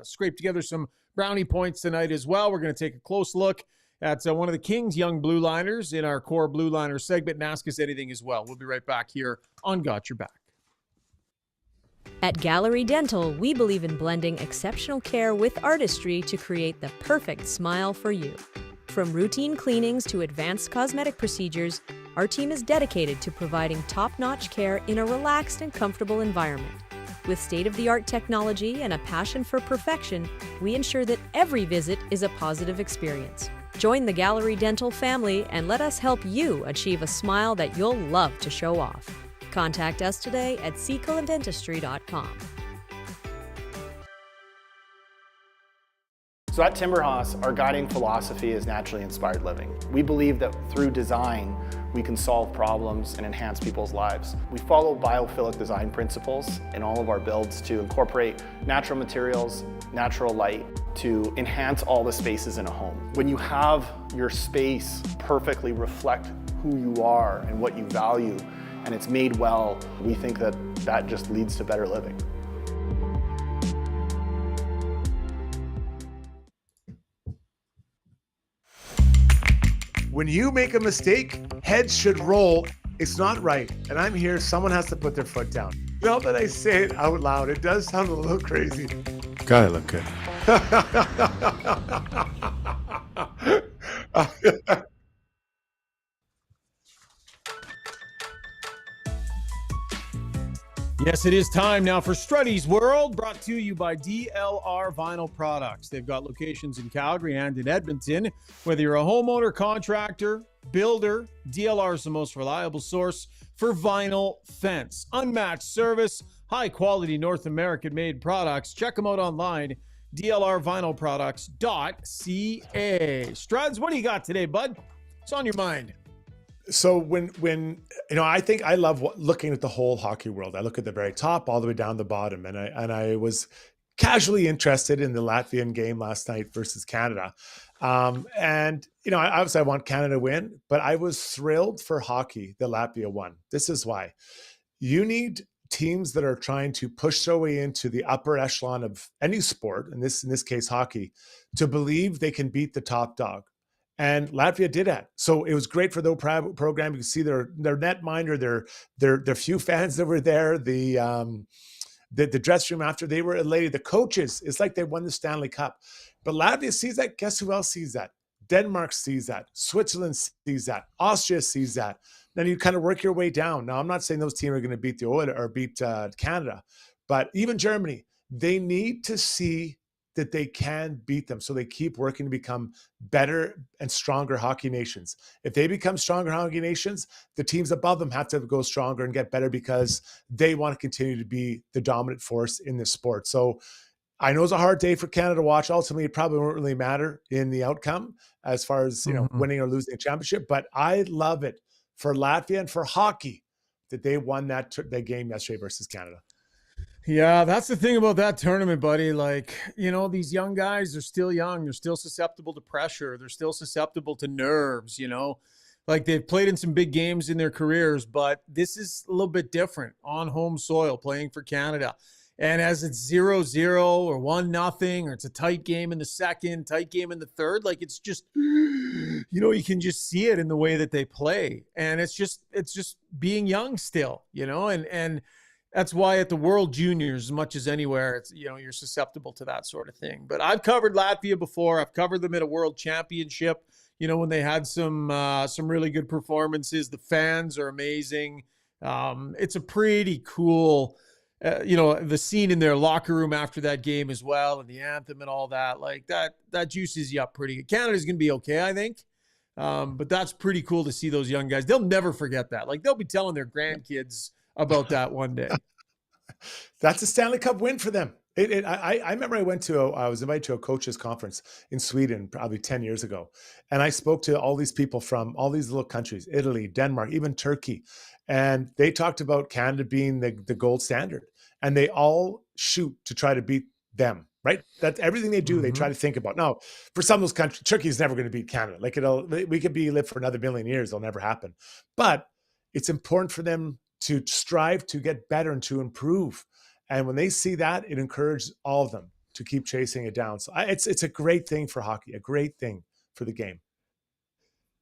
scrape together some brownie points tonight as well. We're going to take a close look at one of the Kings' young blue liners in our core blue liner segment and ask us anything as well. We'll be right back here on Got Your Back. At Gallery Dental, we believe in blending exceptional care with artistry to create the perfect smile for you. From routine cleanings to advanced cosmetic procedures, our team is dedicated to providing top-notch care in a relaxed and comfortable environment. With state-of-the-art technology and a passion for perfection, we ensure that every visit is a positive experience. Join the Gallery Dental family and let us help you achieve a smile that you'll love to show off. Contact us today at secolandentistry.com. So at Timberhouse, our guiding philosophy is naturally inspired living. We believe that through design, we can solve problems and enhance people's lives. We follow biophilic design principles in all of our builds to incorporate natural materials, natural light, to enhance all the spaces in a home. When you have your space perfectly reflect who you are and what you value, and it's made well, we think that that just leads to better living. When you make a mistake, heads should roll. It's not right. And I'm here. Someone has to put their foot down. Now that I say it out loud, it does sound a little crazy. Gotta look good. Yes, it is time now for Struddy's World, brought to you by DLR Vinyl Products. They've got locations in Calgary and in Edmonton. Whether you're a homeowner, contractor, builder, DLR is the most reliable source for vinyl fence. Unmatched service, high-quality North American-made products. Check them out online, dlrvinylproducts.ca. Struds, what do you got today, bud? What's on your mind? So when I think I love looking at the whole hockey world. I look at the very top all the way down the bottom, and I was casually interested in the Latvian game last night versus Canada. And, obviously I want Canada to win, but I was thrilled for hockey that Latvia won. This is why. You need teams that are trying to push their way into the upper echelon of any sport, in this case hockey, to believe they can beat the top dog. And Latvia did that. So it was great for the program. You can see their netminder, their few fans that were there, the dressing room after, they were elated. The coaches, it's like they won the Stanley Cup. But Latvia sees that. Guess who else sees that? Denmark sees that. Switzerland sees that. Austria sees that. Then you kind of work your way down. Now, I'm not saying those teams are going to beat the Oilers or beat Canada, but even Germany, they need to see that they can beat them. So they keep working to become better and stronger hockey nations. If they become stronger hockey nations, the teams above them have to go stronger and get better because they want to continue to be the dominant force in this sport. So I know it's a hard day for Canada to watch. Ultimately, it probably won't really matter in the outcome as far as, winning or losing a championship. But I love it for Latvia and for hockey that they won that game yesterday versus Canada. Yeah, that's the thing about that tournament, buddy. Like, these young guys are still young. They're still susceptible to pressure. They're still susceptible to nerves, Like, they've played in some big games in their careers, but this is a little bit different on home soil playing for Canada. And as it's 0-0 or 1-0, or it's a tight game in the second, tight game in the third, like, it's just, you can just see it in the way that they play. And it's just being young still, and that's why at the World Juniors, as much as anywhere, it's, you're susceptible to that sort of thing. But I've covered Latvia before. I've covered them at a World Championship, when they had some really good performances. The fans are amazing. It's a pretty cool, the scene in their locker room after that game as well, and the anthem and all that. Like, that juices you up pretty good. Canada's going to be okay, I think. But that's pretty coul to see those young guys. They'll never forget that. Like, they'll be telling their grandkids about that one day. That's a Stanley Cup win for them. I remember I was invited to a coaches conference in Sweden probably 10 years ago. And I spoke to all these people from all these little countries, Italy, Denmark, even Turkey. And they talked about Canada being the gold standard. And they all shoot to try to beat them, right? That's everything they do. They try to think about. Now, for some of those countries, Turkey is never going to beat Canada. Like, we could live for another million years. It'll never happen. But it's important for them to strive to get better and to improve. And when they see that, it encourages all of them to keep chasing it down. So it's a great thing for hockey, a great thing for the game.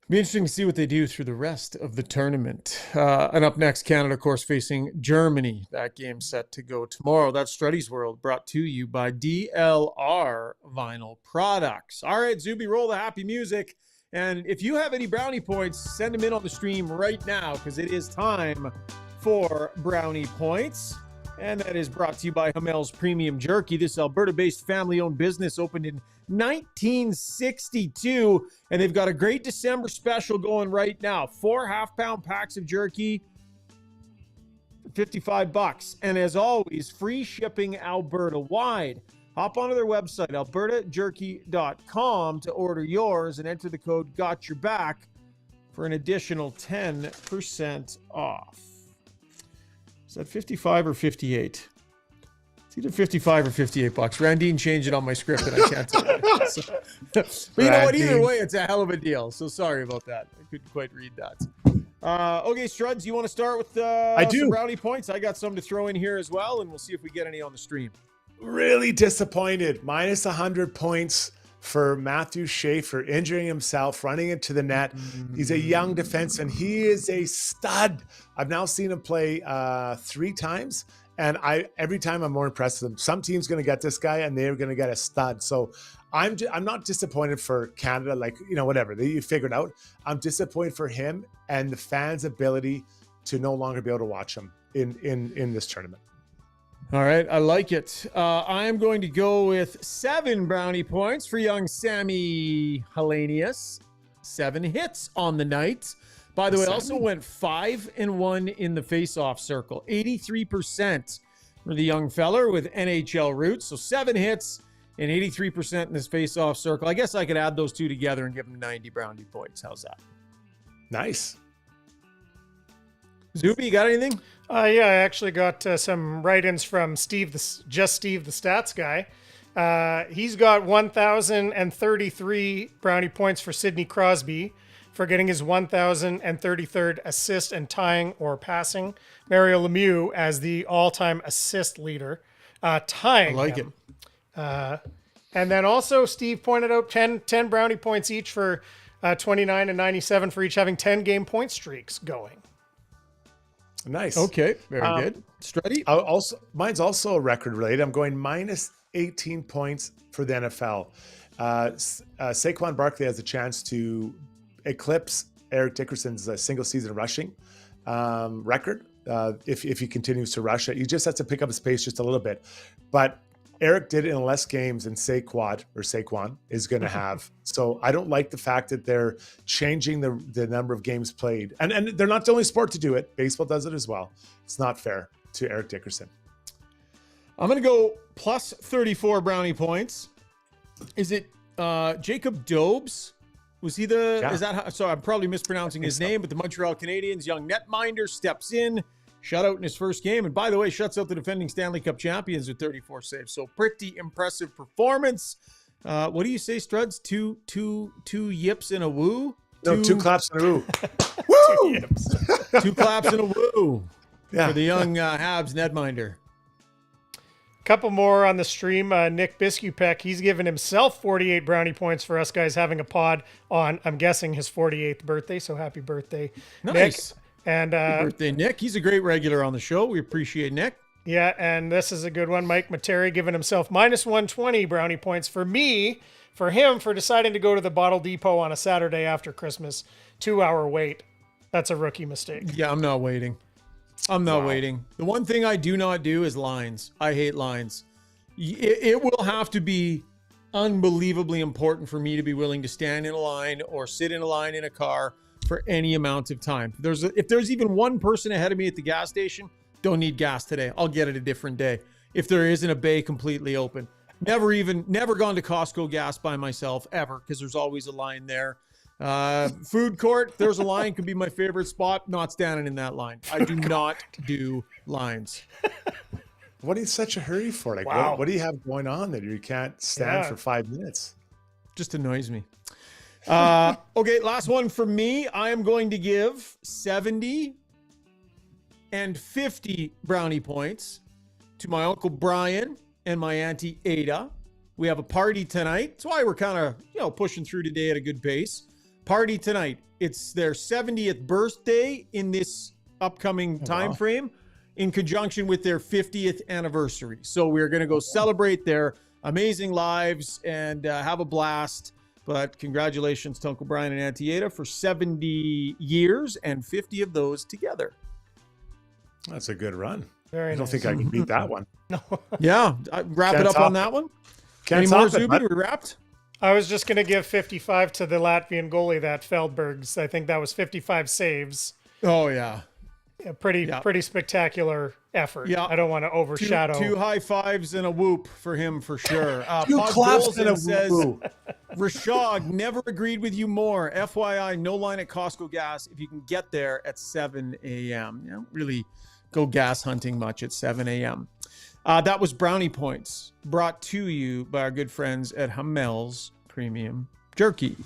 Be interesting to see what they do through the rest of the tournament. And up next, Canada, of course, facing Germany. That game set to go tomorrow. That's Struddy's World, brought to you by DLR Vinyl Products. All right, Zuby, roll the happy music. And if you have any brownie points, send them in on the stream right now, because it is time for brownie points. And that is brought to you by Hamel's Premium Jerky. This Alberta-based family-owned business opened in 1962, and they've got a great December special going right now. 4 half-pound packs of jerky, $55. And as always, free shipping Alberta-wide. Hop onto their website, albertajerky.com, to order yours and enter the code GOTYOURBACK for an additional 10% off. Is that 55 or 58? It's either 55 or $58. Randine changed it on my script, and I can't tell you. But you know what? Either way, it's a hell of a deal. So sorry about that. I couldn't quite read that. Okay, Struds, you want to start with some brownie points? I got some to throw in here as well, and we'll see if we get any on the stream. Really disappointed. Minus 100 points for Matthew Schaefer, injuring himself, running into the net. He's a young defenseman. He is a stud. I've now seen him play 3 times, and every time I'm more impressed with him. Some team's going to get this guy, and they're going to get a stud. So I'm not disappointed for Canada, whatever. You figured out. I'm disappointed for him and the fans' ability to no longer be able to watch him in this tournament. All right, I like it. I am going to go with 7 brownie points for young Sammy Hellenius. 7 hits on the night. By the way, also went 5-1 in the face-off circle. 83% for the young feller with NHL roots. So 7 hits and 83% in this face-off circle. I guess I could add those two together and give him 90 brownie points. How's that? Nice. Zuby, you got anything? Yeah, I actually got some write-ins from Steve the Stats guy. He's got 1,033 brownie points for Sidney Crosby for getting his 1,033rd assist and tying or passing Mario Lemieux as the all-time assist leader, tying I like him. And then also Steve pointed out 10 brownie points each for 29 and 97 for each having 10-game point streaks going. Nice. Okay, very good. Struddy? Mine's also record related. I'm going minus 18 points for the NFL. Saquon Barkley has a chance to eclipse Eric Dickerson's single season rushing record if he continues to rush it. He just has to pick up his pace just a little bit. But Eric did it in less games than Saquon is going to have. So I don't like the fact that they're changing the number of games played. And they're not the only sport to do it. Baseball does it as well. It's not fair to Eric Dickerson. I'm going to go plus 34 brownie points. Is it Jacob Dobes? Was he the... Yeah. Is that how... So I'm probably mispronouncing his name, but the Montreal Canadiens young netminder steps in. Shutout in his first game. And by the way, shuts out the defending Stanley Cup champions with 34 saves. So pretty impressive performance. What do you say, Struds? Two yips and a woo? Two claps and a woo. Woo! Two claps and a woo. Yeah. For the young Habs netminder. Couple more on the stream. Nick Biskupek, he's given himself 48 brownie points for us guys having a pod on, I'm guessing, his 48th birthday. So happy birthday, Nice. Nick. And happy birthday, Nick. He's a great regular on the show. We appreciate Nick. Yeah, and this is a good one. Mike Materi giving himself minus 120 brownie points for him for deciding to go to the Bottle Depot on a Saturday after Christmas. 2-hour wait. That's a rookie mistake. Yeah, I'm not waiting. The one thing I do not do is lines. I hate lines. It will have to be unbelievably important for me to be willing to stand in a line or sit in a line in a car for any amount of time. If there's even one person ahead of me at the gas station, don't need gas today. I'll get it a different day. If there isn't a bay completely open. Never gone to Costco gas by myself ever, because there's always a line there. Food court, there's a line, could be my favorite spot. Not standing in that line. I do not do lines. What are you in such a hurry for? Like, wow. What do you have going on that you can't stand for 5 minutes? Just annoys me. Okay, last one for me. I am going to give 70 and 50 brownie points to my Uncle Brian and my Auntie Ada. We have a party tonight. That's why we're kind of, pushing through today at a good pace. Party tonight. It's their 70th birthday in this upcoming time frame in conjunction with their 50th anniversary. So we're going to go celebrate their amazing lives and have a blast. But congratulations to Uncle Brian and Auntie Ada for 70 years and 50 of those together. That's a good run. Very I don't nice. think I can beat that one. No. Yeah, wrap it up on that one. Can't Any more, top it, Zuby? We wrapped? I was just going to give 55 to the Latvian goalie, that Feldbergs. I think that was 55 saves. Oh, yeah. A pretty spectacular effort. Yeah. I don't want to overshadow. Two high fives and a whoop for him for sure. Two Pog claps and a says, woo. Rashog, never agreed with you more. FYI, no line at Costco gas if you can get there at 7 a.m. You don't really go gas hunting much at 7 a.m. That was Brownie Points, brought to you by our good friends at Hammel's Premium Jerky.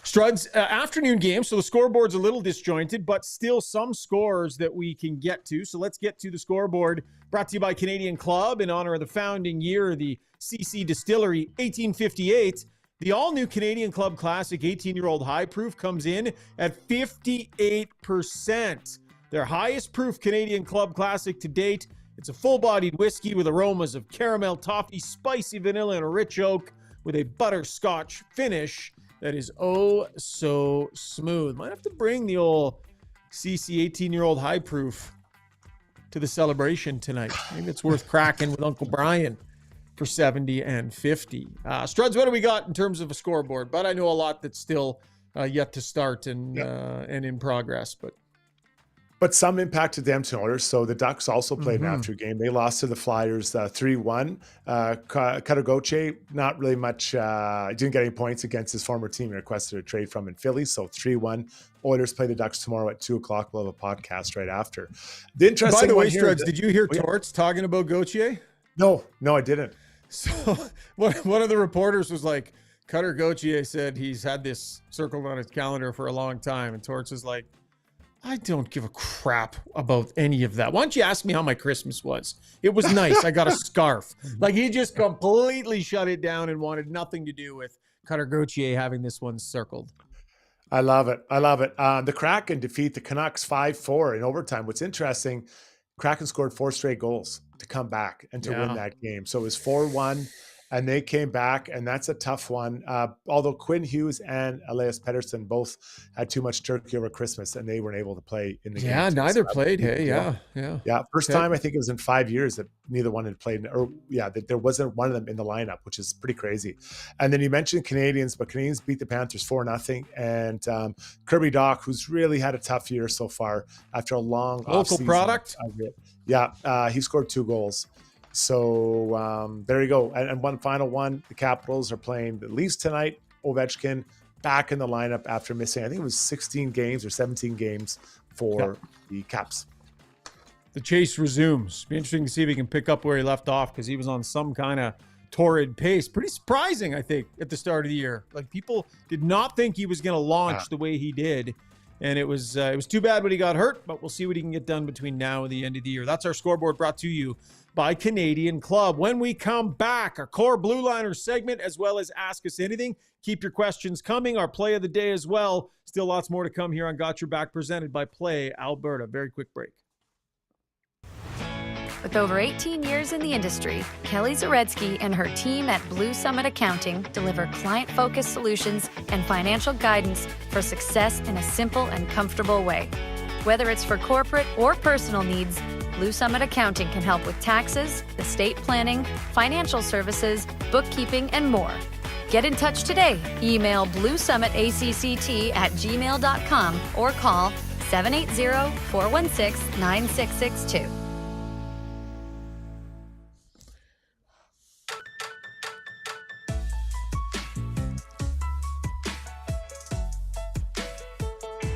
Struds, afternoon game, so the scoreboard's a little disjointed, but still some scores that we can get to. So let's get to the scoreboard, brought to you by Canadian Club in honor of the founding year of the CC Distillery, 1858. The all-new Canadian Club Classic 18-year-old high proof comes in at 58%. Their highest proof Canadian Club Classic to date. It's a full-bodied whiskey with aromas of caramel, toffee, spicy vanilla, and a rich oak with a butterscotch finish that is oh so smooth. Might have to bring the old CC 18-year-old high proof to the celebration tonight. Maybe it's worth cracking with Uncle Brian for 70 and 50. Struds, what do we got in terms of a scoreboard? But I know a lot that's still yet to start and in progress. But But some impacted the Edmonton Oilers. So the Ducks also played an after game. They lost to the Flyers 3-1. Cutter Gauthier, not really much. Didn't get any points against his former team. He requested a trade from in Philly. So 3-1. Oilers play the Ducks tomorrow at 2:00. We'll have a podcast right after. The interesting. By the way, Struds, did you hear Torts talking about Gauthier? No, I didn't. So one of the reporters was like, Cutter Gauthier said he's had this circled on his calendar for a long time. And Torts is like, I don't give a crap about any of that. Why don't you ask me how my Christmas was? It was nice. I got a scarf. Like, he just completely shut it down and wanted nothing to do with Cutter Gauthier having this one circled. I love it. The Kraken defeat the Canucks 5-4 in overtime. What's interesting, Kraken scored 4 straight goals to come back and to win that game. So it was 4-1. And they came back, and that's a tough one. Although Quinn Hughes and Elias Pettersson both had too much turkey over Christmas, and they weren't able to play in the game. Yeah, neither played. Hey, yeah. First time I think it was in 5 years that neither one had played, that there wasn't one of them in the lineup, which is pretty crazy. And then you mentioned Canadians, but Canadians beat the Panthers 4-0. And Kirby Dach, who's really had a tough year so far after a long local product. He scored 2 goals. So there you go. And one final one, the Capitals are playing the Leafs tonight. Ovechkin back in the lineup after missing, I think it was 16 games or 17 games for the Caps. The chase resumes. Be interesting to see if he can pick up where he left off, because he was on some kind of torrid pace. Pretty surprising, I think, at the start of the year. Like, people did not think he was going to launch the way he did. And it was too bad when he got hurt, but we'll see what he can get done between now and the end of the year. That's our scoreboard, brought to you by Canadian Club. When we come back, our core Blue Liner segment, as well as Ask Us Anything. Keep your questions coming. Our play of the day as well. Still lots more to come here on Got Your Back, presented by Play Alberta. Very quick break. With over 18 years in the industry, Kelly Zaretsky and her team at Blue Summit Accounting deliver client-focused solutions and financial guidance for success in a simple and comfortable way. Whether it's for corporate or personal needs, Blue Summit Accounting can help with taxes, estate planning, financial services, bookkeeping, and more. Get in touch today. Email bluesummitacct@gmail.com or call 780-416-9662.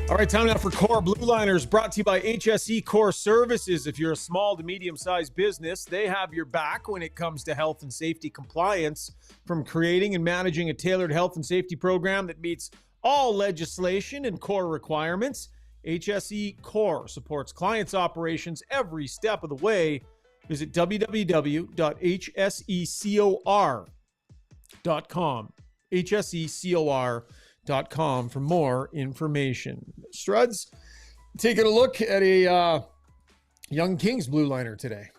All right, time now for Core Blue Liners, brought to you by HSE Core Services. If you're a small to medium-sized business, they have your back when it comes to health and safety compliance. From creating and managing a tailored health and safety program that meets all legislation and core requirements, HSE Core supports clients' operations every step of the way. Visit www.hsecor.com. hsecor.com for more information. Struds, taking a look at a young Kings blue liner today.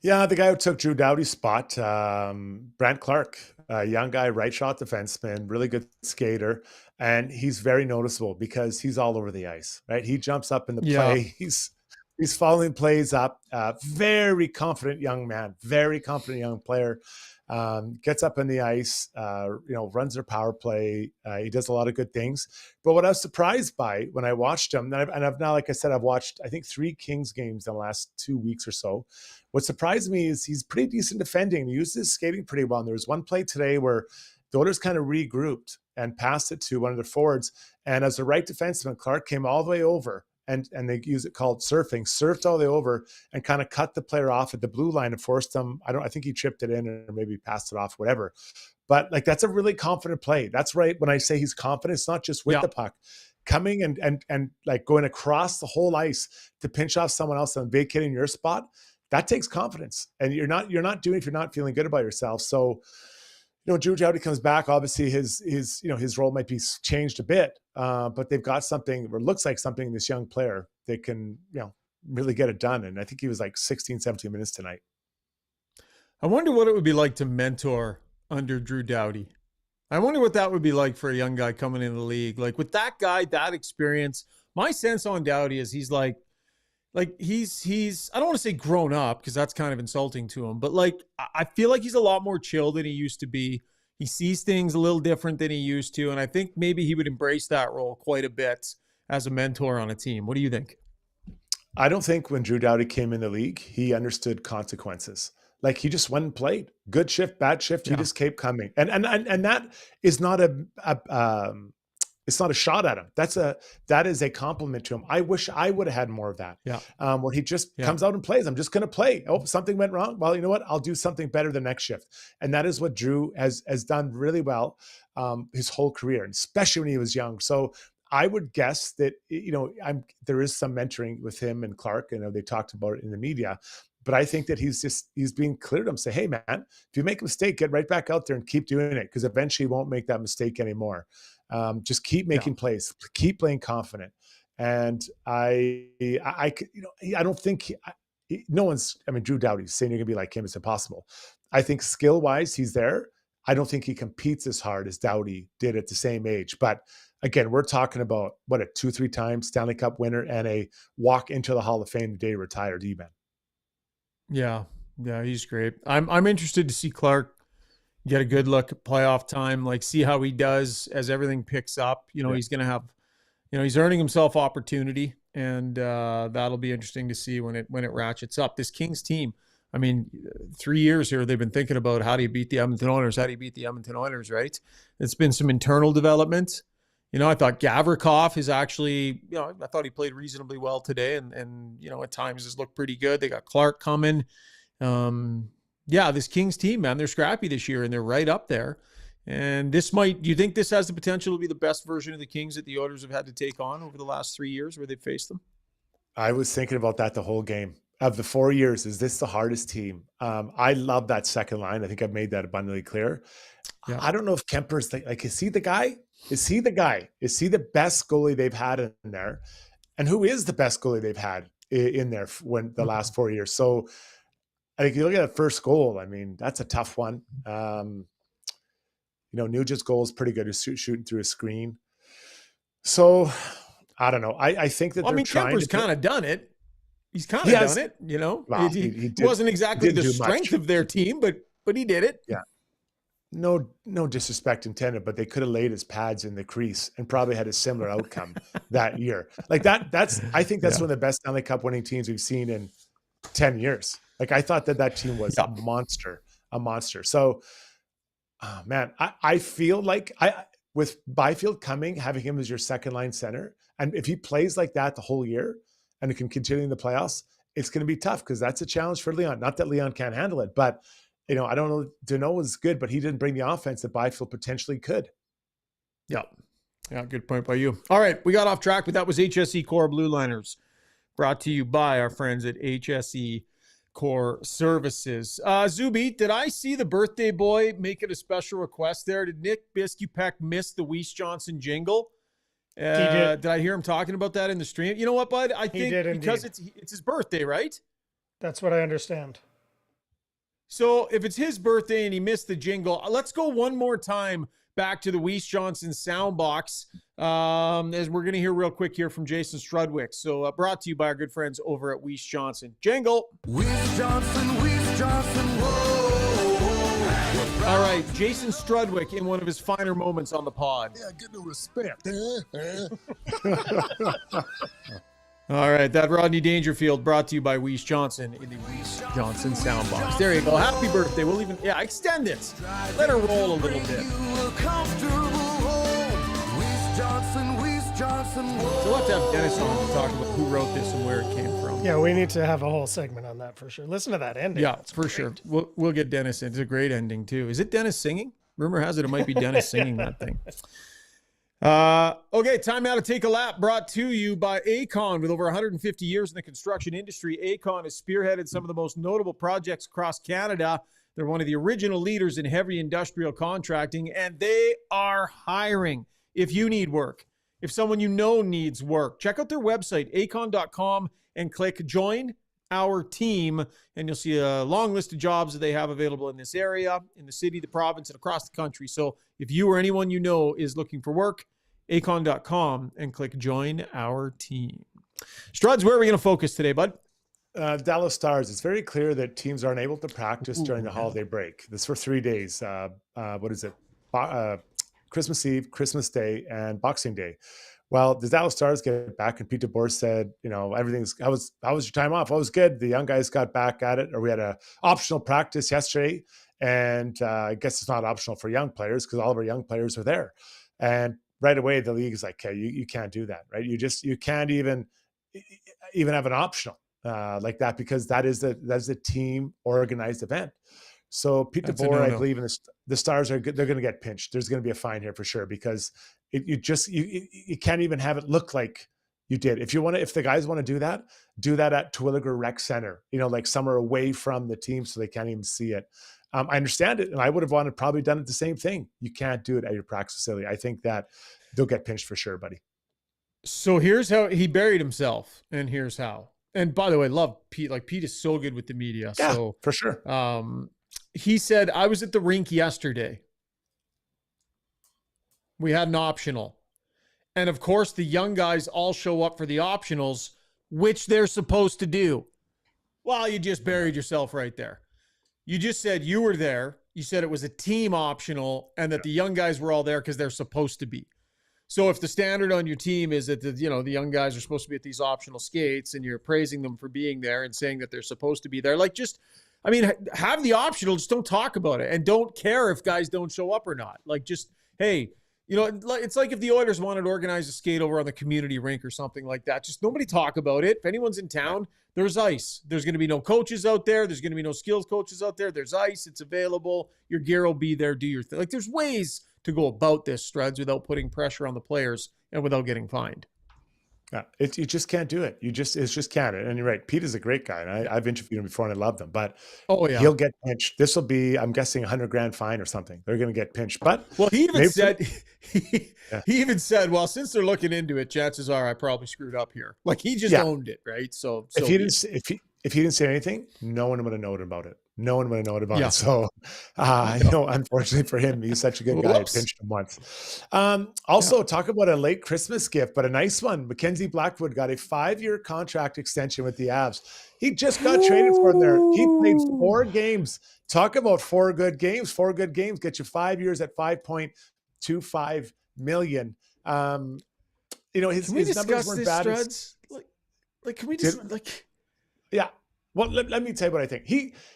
Yeah, the guy who took Drew Doughty's spot, Brandt Clarke, a young guy, right shot defenseman, really good skater. And he's very noticeable because he's all over the ice, right? He jumps up in the play. He's following plays up. Very confident young man, very confident young player. Gets up in the ice, runs their power play. He does a lot of good things. But what I was surprised by when I watched him, and I've now, like I said, I've watched, I think, 3 Kings games in the last 2 weeks or so. What surprised me is he's pretty decent defending. He uses his skating pretty well. And there was one play today where the Oilers kind of regrouped and passed it to one of their forwards. And as a right defenseman, Clarke came all the way over. And they use it called surfed all the way over and kind of cut the player off at the blue line and forced them. I think he chipped it in or maybe passed it off, whatever. But like, that's a really confident play. That's right. When I say he's confident, it's not just with the puck, coming and like going across the whole ice to pinch off someone else and vacating your spot. That takes confidence, and you're not doing it if you're not feeling good about yourself. So, Drew Doughty comes back. Obviously, his role might be changed a bit, but they've got something, or looks like something in this young player that can, really get it done. And I think he was like 16, 17 minutes tonight. I wonder what it would be like to mentor under Drew Doughty. I wonder what that would be like for a young guy coming into the league. Like, with that guy, that experience, my sense on Doughty is he's I don't want to say grown up, because that's kind of insulting to him, but like, I feel like he's a lot more chill than he used to be. He sees things a little different than he used to. And I think maybe he would embrace that role quite a bit as a mentor on a team. What do you think? I don't think when Drew Doughty came in the league, he understood consequences. Like he just went and played. Good shift, bad shift. He just kept coming, and that is not it's not a shot at him. That is a compliment to him. I wish I would have had more of that. Yeah. Where he just comes out and plays. I'm just going to play. Oh, something went wrong. Well, you know what? I'll do something better the next shift. And that is what Drew has done really well his whole career, and especially when he was young. So I would guess that, there is some mentoring with him and Clarke. They talked about it in the media, but I think that he's being clear to him, say, hey man, if you make a mistake, get right back out there and keep doing it. Because eventually you won't make that mistake anymore. Just keep making plays, keep playing confident. And I don't think no one's, Drew Doughty saying you're gonna be like him is impossible. I think skill wise, he's there. I don't think he competes as hard as Doughty did at the same age, but again, we're talking about a 2-3 times Stanley Cup winner and a walk into the Hall of Fame the day he retired, even. Yeah, he's great. I'm interested to see Clarke get a good look at playoff time, like see how he does as everything picks up. He's going to have, he's earning himself opportunity, and that'll be interesting to see when it ratchets up. This Kings team, 3 years here, they've been thinking about how do you beat the Edmonton Oilers? How do you beat the Edmonton Oilers, right? It's been some internal development. I thought Gavrikov is actually, I thought he played reasonably well today, and at times has looked pretty good. They got Clarke coming. This Kings team, man, they're scrappy this year, and they're right up there. And do you think this has the potential to be the best version of the Kings that the Oilers have had to take on over the last 3 years where they've faced them? I was thinking about that the whole game. Of the 4 years, is this the hardest team? I love that second line. I think I've made that abundantly clear. Yeah. I don't know if Kemper's is he the guy? Is he the guy? Is he the best goalie they've had in there? And who is the best goalie they've had in there when the last 4 years? So I think you look at that first goal, that's a tough one. Nugent's goal is pretty good. He's shooting through a screen. So I don't know. I think that they're trying. Kemper's kind of done it. He's kind of done it. Well, he wasn't exactly the strength of their team, but he did it. Yeah. No disrespect intended, but they could have laid his pads in the crease and probably had a similar outcome that year. Like I think that's one of the best Stanley Cup winning teams we've seen in 10 years. Like I thought that team was a monster. So, man, I feel like with Byfield coming, having him as your second line center, and if he plays like that the whole year and it can continue in the playoffs, it's going to be tough because that's a challenge for Leon. Not that Leon can't handle it, but I don't know. Danault was good, but he didn't bring the offense that Byfield potentially could. Yeah, good point by you. All right, we got off track, but that was HSE Core Blue Liners, brought to you by our friends at HSE Core Services. Zuby, did I see the birthday boy making a special request there? Did Nick Biskupek miss the Weiss Johnson jingle? He did. Did I hear him talking about that in the stream? You know what, bud? I think because it's his birthday, right? That's what I understand. So if it's his birthday and he missed the jingle, let's go one more time back to the Weiss Johnson soundbox, as we're going to hear real quick here from Jason Strudwick. So brought to you by our good friends over at Weiss Johnson. Jingle. Weiss Johnson, whoa. All right, Jason Strudwick in one of his finer moments on the pod. Yeah, get no respect. All right, that Rodney Dangerfield brought to you by Weiss Johnson in the Weiss Johnson soundbox. There you go. Happy birthday. We'll even, extend it. Let her roll a little bit. So we'll have to have Dennis on to talk about who wrote this and where it came from. Yeah, we need to have a whole segment on that for sure. Listen to that ending. Yeah, for sure. We'll get Dennis in. It's a great ending too. Is it Dennis singing? Rumor has it might be Dennis singing that thing. Okay, time now to take a lap, brought to you by Aecon. With over 150 years in the construction industry, Aecon has spearheaded some of the most notable projects across Canada. They're one of the original leaders in heavy industrial contracting, and they are hiring. If you need work, if someone you know needs work, check out their website, aecon.com, and click Join Our Team, and you'll see a long list of jobs that they have available in this area, in the city, the province, and across the country. So if you or anyone you know is looking for work, aecon.com and click Join Our Team. Struds, where are we going to focus today, bud? Dallas Stars. It's very clear that teams aren't able to practice during the holiday break. This for 3 days. What is it? Christmas Eve, Christmas Day, and Boxing Day. Well, the Dallas Stars get back, and Pete DeBoer said, everything's, how was your time off? Oh, it was good. The young guys got back at it, or we had a optional practice yesterday. And I guess it's not optional for young players because all of our young players are there. And right away, the league is like, okay, you can't do that, right? You can't even have an optional like that, because that's a team organized event. So Pete DeBoer, I believe in the Stars are good. They're going to get pinched. There's going to be a fine here for sure, because you can't even have it look like you did. If the guys want to do that at Terwilliger Rec Center, like somewhere away from the team so they can't even see it. I understand it, and I would have probably done it the same thing. You can't do it at your practice facility. I think that they'll get pinched for sure, buddy. So here's how he buried himself, and here's how. And by the way, love Pete. Like, Pete is so good with the media. Yeah, so for sure. He said, I was at the rink yesterday. We had an optional. And of course, the young guys all show up for the optionals, which they're supposed to do. Well, you just buried yourself right there. You just said you were there. You said it was a team optional and that the young guys were all there because they're supposed to be. So if the standard on your team is that the young guys are supposed to be at these optional skates, and you're praising them for being there and saying that they're supposed to be there, have the optional, just don't talk about it, and don't care if guys don't show up or not. Like, just, hey, it's like if the Oilers wanted to organize a skate over on the community rink or something like that, just nobody talk about it. If anyone's in town, there's ice. There's going to be no coaches out there. There's going to be no skills coaches out there. There's ice. It's available. Your gear will be there. Do your thing. Like, there's ways to go about this, Struds, without putting pressure on the players and without getting fined. Yeah, you just can't do it. It's just can't. And you're right. Pete is a great guy, and I've interviewed him before, and I love him. But he'll get pinched. This will be, I'm guessing, $100,000 fine or something. They're going to get pinched. But he even said, well, since they're looking into it, chances are I probably screwed up here. Like, he just owned it, right? So if he didn't say anything, no one would have known about it. No one would have known about it. So, unfortunately for him, he's such a good guy. I pinched him once. Talk about a late Christmas gift, but a nice one. McKenzie Blackwood got a 5-year contract extension with the Avs. He just got traded for him there. He played 4 games. Talk about 4 good games. 4 good games get you 5 years at $5.25 million. His numbers weren't bad. Can we just Yeah. Well, let me tell you what I think.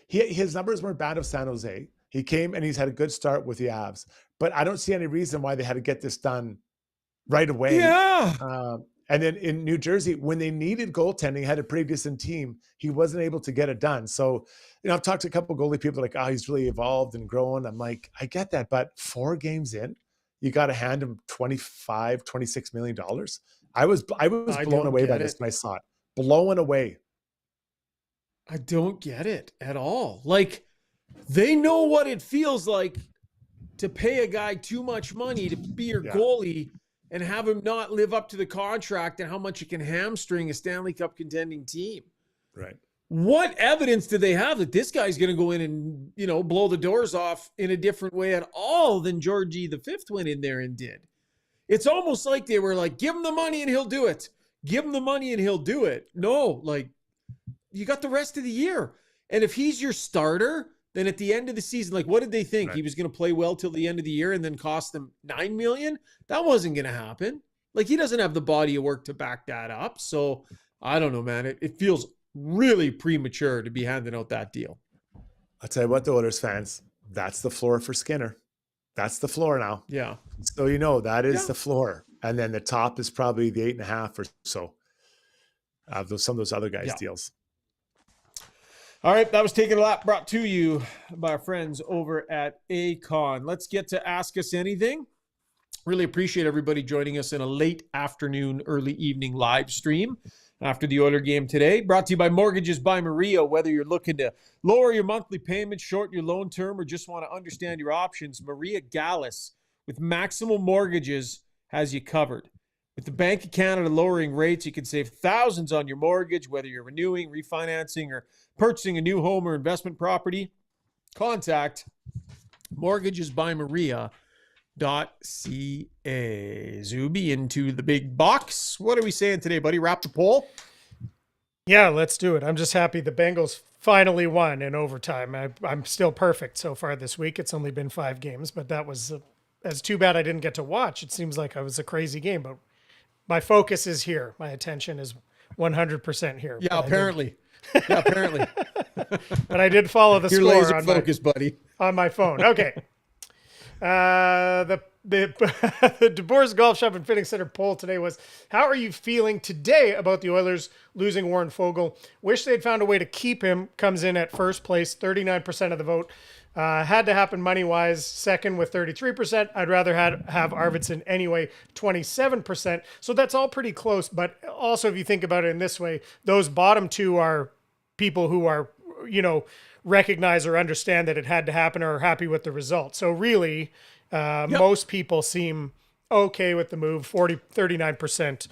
His numbers weren't bad of San Jose. He came and he's had a good start with the Avs, but I don't see any reason why they had to get this done right away. Yeah. And then in New Jersey, when they needed goaltending, had a pretty decent team, he wasn't able to get it done. So, I've talked to a couple of goalie people like, he's really evolved and grown. I'm like, I get that, but 4 games in, you got to hand him $26 million. I was blown away by this when I saw it. Blown away. I don't get it at all. Like, they know what it feels like to pay a guy too much money to be your goalie and have him not live up to the contract, and how much it can hamstring a Stanley Cup contending team. Right. What evidence do they have that this guy's going to go in and, blow the doors off in a different way at all than Georgie the Fifth went in there and did? It's almost like they were like, give him the money and he'll do it. Give him the money and he'll do it. No, like, you got the rest of the year. And if he's your starter, then at the end of the season, like, what did they think? Right. He was going to play well till the end of the year and then cost them $9 million? That wasn't going to happen. Like, he doesn't have the body of work to back that up. So I don't know, man. It feels really premature to be handing out that deal. I'll tell you what, the Oilers fans, that's the floor for Skinner. That's the floor now. Yeah. So, that is the floor. And then the top is probably the 8.5 or so of some of those other guys' deals. All right, that was Taking a Lap, brought to you by our friends over at Acon. Let's get to Ask Us Anything. Really appreciate everybody joining us in a late afternoon, early evening live stream after the Oiler game today. Brought to you by Mortgages by Maria. Whether you're looking to lower your monthly payments, shorten your loan term, or just want to understand your options, Maria Gallus with Maximal Mortgages has you covered. With the Bank of Canada lowering rates, you can save thousands on your mortgage, whether you're renewing, refinancing, or purchasing a new home or investment property. Contact mortgagesbymaria.ca. Zuby into the big box. What are we saying today, buddy? Wrap the poll? Yeah, let's do it. I'm just happy the Bengals finally won in overtime. I'm still perfect so far this week. It's only been 5 games, but that was it's too bad I didn't get to watch. It seems like it was a crazy game, but my focus is here. My attention is 100% here. Yeah, apparently. Yeah, apparently. But I did follow the You're score laser on focus, buddy. on my phone. Okay. The DeBoer's Golf Shop and Fitting Center poll today was, how are you feeling today about the Oilers losing Warren Foegele? Wish they'd found a way to keep him. Comes in at first place, 39% of the vote. Had to happen money-wise, second with 33%. I'd rather have Arvidsson anyway, 27%. So that's all pretty close. But also, if you think about it in this way, those bottom two are people who are, recognize or understand that it had to happen or are happy with the result. So really, most people seem okay with the move, 39%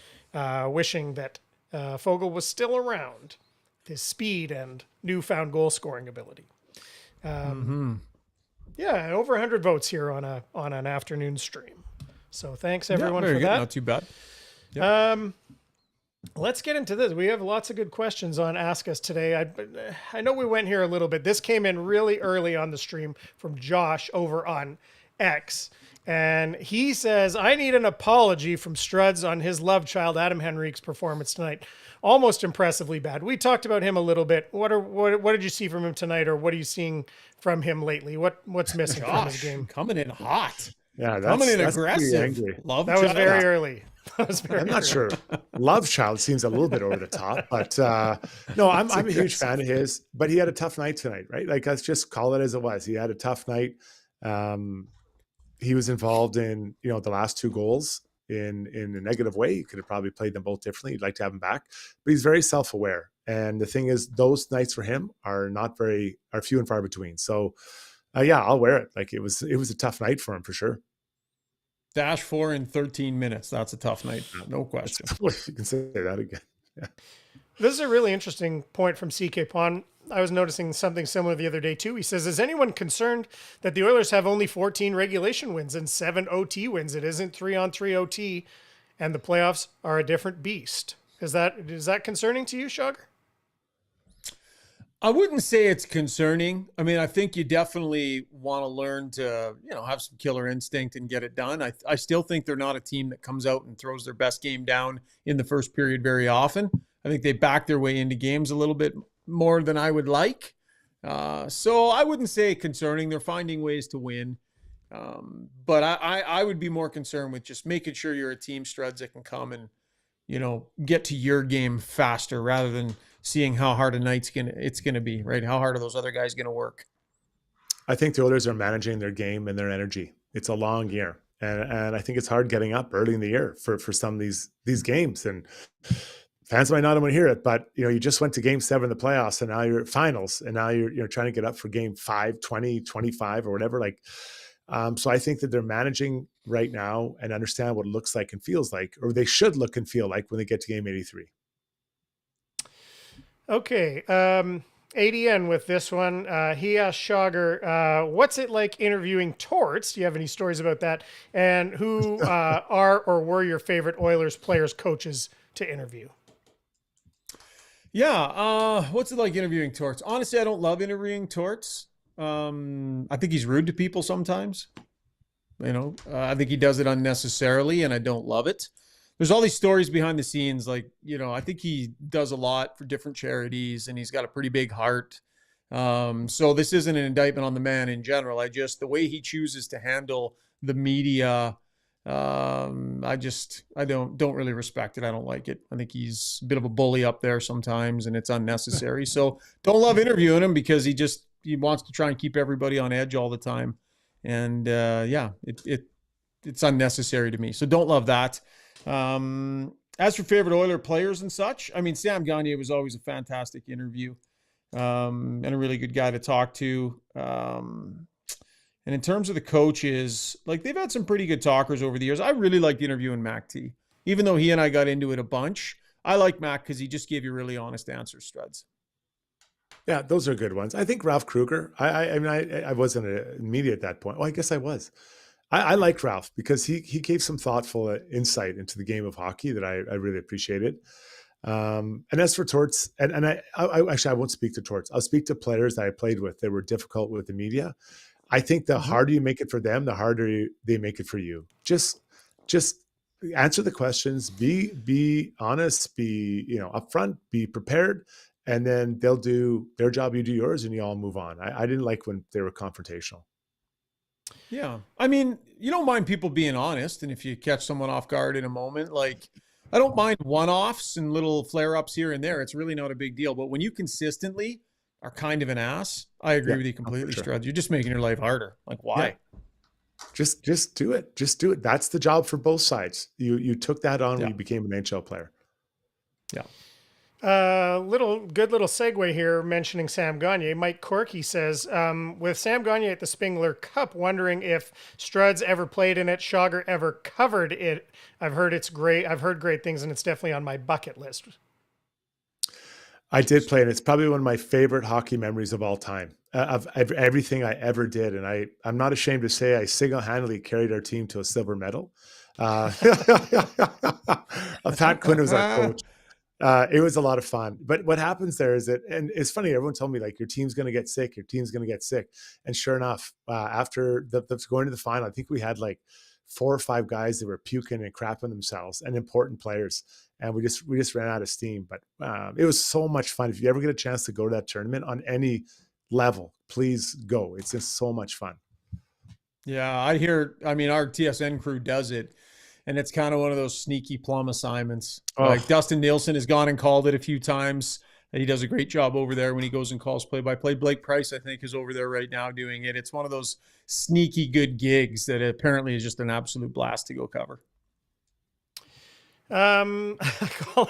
wishing that Foegele was still around, his speed and newfound goal-scoring ability. Yeah, over 100 votes here on an afternoon stream. So thanks everyone for that. Not too bad. Yep. Let's get into this. We have lots of good questions on Ask Us today. I know we went here a little bit. This came in really early on the stream from Josh over on X. And he says, I need an apology from Struds on his love child, Adam Henrique's performance tonight. Almost impressively bad. We talked about him a little bit. What did you see from him tonight, or what are you seeing from him lately? What's missing from his game? Coming in hot. Yeah, coming in aggressive. Love that was very early. I'm not sure. Love child seems a little bit over the top, but no, I'm a huge fan of his. But he had a tough night tonight, right? Like, let's just call it as it was. He had a tough night. He was involved in the last two goals in a negative way. He could have probably played them both differently. You'd like to have him back, but he's very self-aware. And the thing is, those nights for him are few and far between. So, I'll wear it. Like, it was a tough night for him for sure. Dash 4 in 13 minutes. That's a tough night. No question. You can say that again. Yeah. This is a really interesting point from CK Pond. I was noticing something similar the other day too. He says, is anyone concerned that the Oilers have only 14 regulation wins and 7 OT wins? It isn't 3-on-3 OT, and the playoffs are a different beast. Is that concerning to you, Shaugger? I wouldn't say it's concerning. I mean, I think you definitely want to learn to, have some killer instinct and get it done. I still think they're not a team that comes out and throws their best game down in the first period very often. I think they back their way into games a little bit more than I would like. So I wouldn't say concerning. They're finding ways to win. But I would be more concerned with just making sure you're a team, Struds, that can come and, get to your game faster rather than seeing how hard a night's it's gonna be, right? How hard are those other guys gonna work? I think the Oilers are managing their game and their energy. It's a long year, and I think it's hard getting up early in the year for some of these games. And fans might not want to hear it, but you just went to Game 7 of the playoffs, and now you're at finals, and now you're trying to get up for Game 5, 20, 25, or whatever. Like, so I think that they're managing right now and understand what it looks like and feels like, or they should look and feel like when they get to Game 83. Okay. ADN with this one. He asked Shaugger, what's it like interviewing Torts? Do you have any stories about that? And who are or were your favorite Oilers players, coaches to interview? Yeah. What's it like interviewing Torts? Honestly, I don't love interviewing Torts. I think he's rude to people sometimes. I think he does it unnecessarily, and I don't love it. There's all these stories behind the scenes. Like, I think he does a lot for different charities, and he's got a pretty big heart. So this isn't an indictment on the man in general. The way he chooses to handle the media, I don't really respect it. I don't like it. I think he's a bit of a bully up there sometimes, and it's unnecessary. So don't love interviewing him because he wants to try and keep everybody on edge all the time. And it's unnecessary to me. So don't love that. As for favorite Oiler players and such, I mean, Sam Gagner was always a fantastic interview, and a really good guy to talk to. And in terms of the coaches, like, they've had some pretty good talkers over the years. I really liked interviewing Mac T, even though he and I got into it a bunch. I like Mac because he just gave you really honest answers, Struds. Yeah, those are good ones. I think Ralph Kruger. I wasn't in media at that point. Well, I guess I was. I liked Ralph because he gave some thoughtful insight into the game of hockey that I really appreciated. And as for Torts, and I won't speak to Torts. I'll speak to players that I played with that were difficult with the media. I think the harder you make it for them, the harder they make it for you. Just answer the questions, be honest, be, upfront, be prepared, and then they'll do their job, you do yours, and you all move on. I didn't like when they were confrontational. Yeah. I mean, you don't mind people being honest. And if you catch someone off guard in a moment, like, I don't mind one-offs and little flare-ups here and there. It's really not a big deal. But when you consistently are kind of an ass, I agree with you completely, sure. Struds. You're just making your life harder. Like, why? Yeah. Just do it. Just do it. That's the job for both sides. You took that on when you became an NHL player. Yeah. Good little segue here mentioning Sam Gagner. Mike Corky says, with Sam Gagner at the Spengler Cup, wondering if Struds ever played in it, Shaugger ever covered it. I've heard it's great. I've heard great things, and it's definitely on my bucket list. I did play, and it's probably one of my favorite hockey memories of all time, of everything I ever did. And I'm not ashamed to say I single-handedly carried our team to a silver medal. Pat Quinn was our coach. It was a lot of fun. But what happens there is that, and it's funny, everyone told me, like, your team's going to get sick. And sure enough, after going to the final, I think we had like 4 or 5 guys that were puking and crapping themselves, and important players. And we just ran out of steam. But it was so much fun. If you ever get a chance to go to that tournament on any level, please go. It's just so much fun. Yeah, our TSN crew does it. And it's kind of one of those sneaky plum assignments. Oh. Like Dustin Nielsen has gone and called it a few times. And he does a great job over there when he goes and calls play-by-play. Blake Price, I think, is over there right now doing it. It's one of those sneaky good gigs that apparently is just an absolute blast to go cover. Colin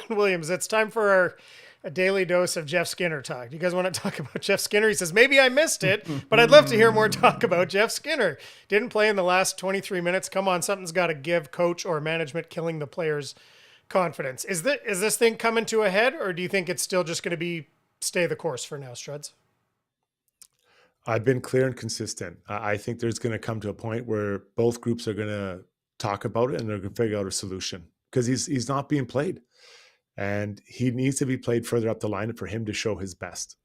Williams, it's time for a daily dose of Jeff Skinner talk. Do you guys want to talk about Jeff Skinner? He says, maybe I missed it, but I'd love to hear more talk about Jeff Skinner. Didn't play in the last 23 minutes. Come on, something's got to give. Coach or management killing the players' confidence. Is this thing coming to a head, or do you think it's still just going to stay the course for now, Struds? I've been clear and consistent. I think there's going to come to a point where both groups are going to talk about it and they're going to figure out a solution, because he's not being played. And he needs to be played further up the line for him to show his best.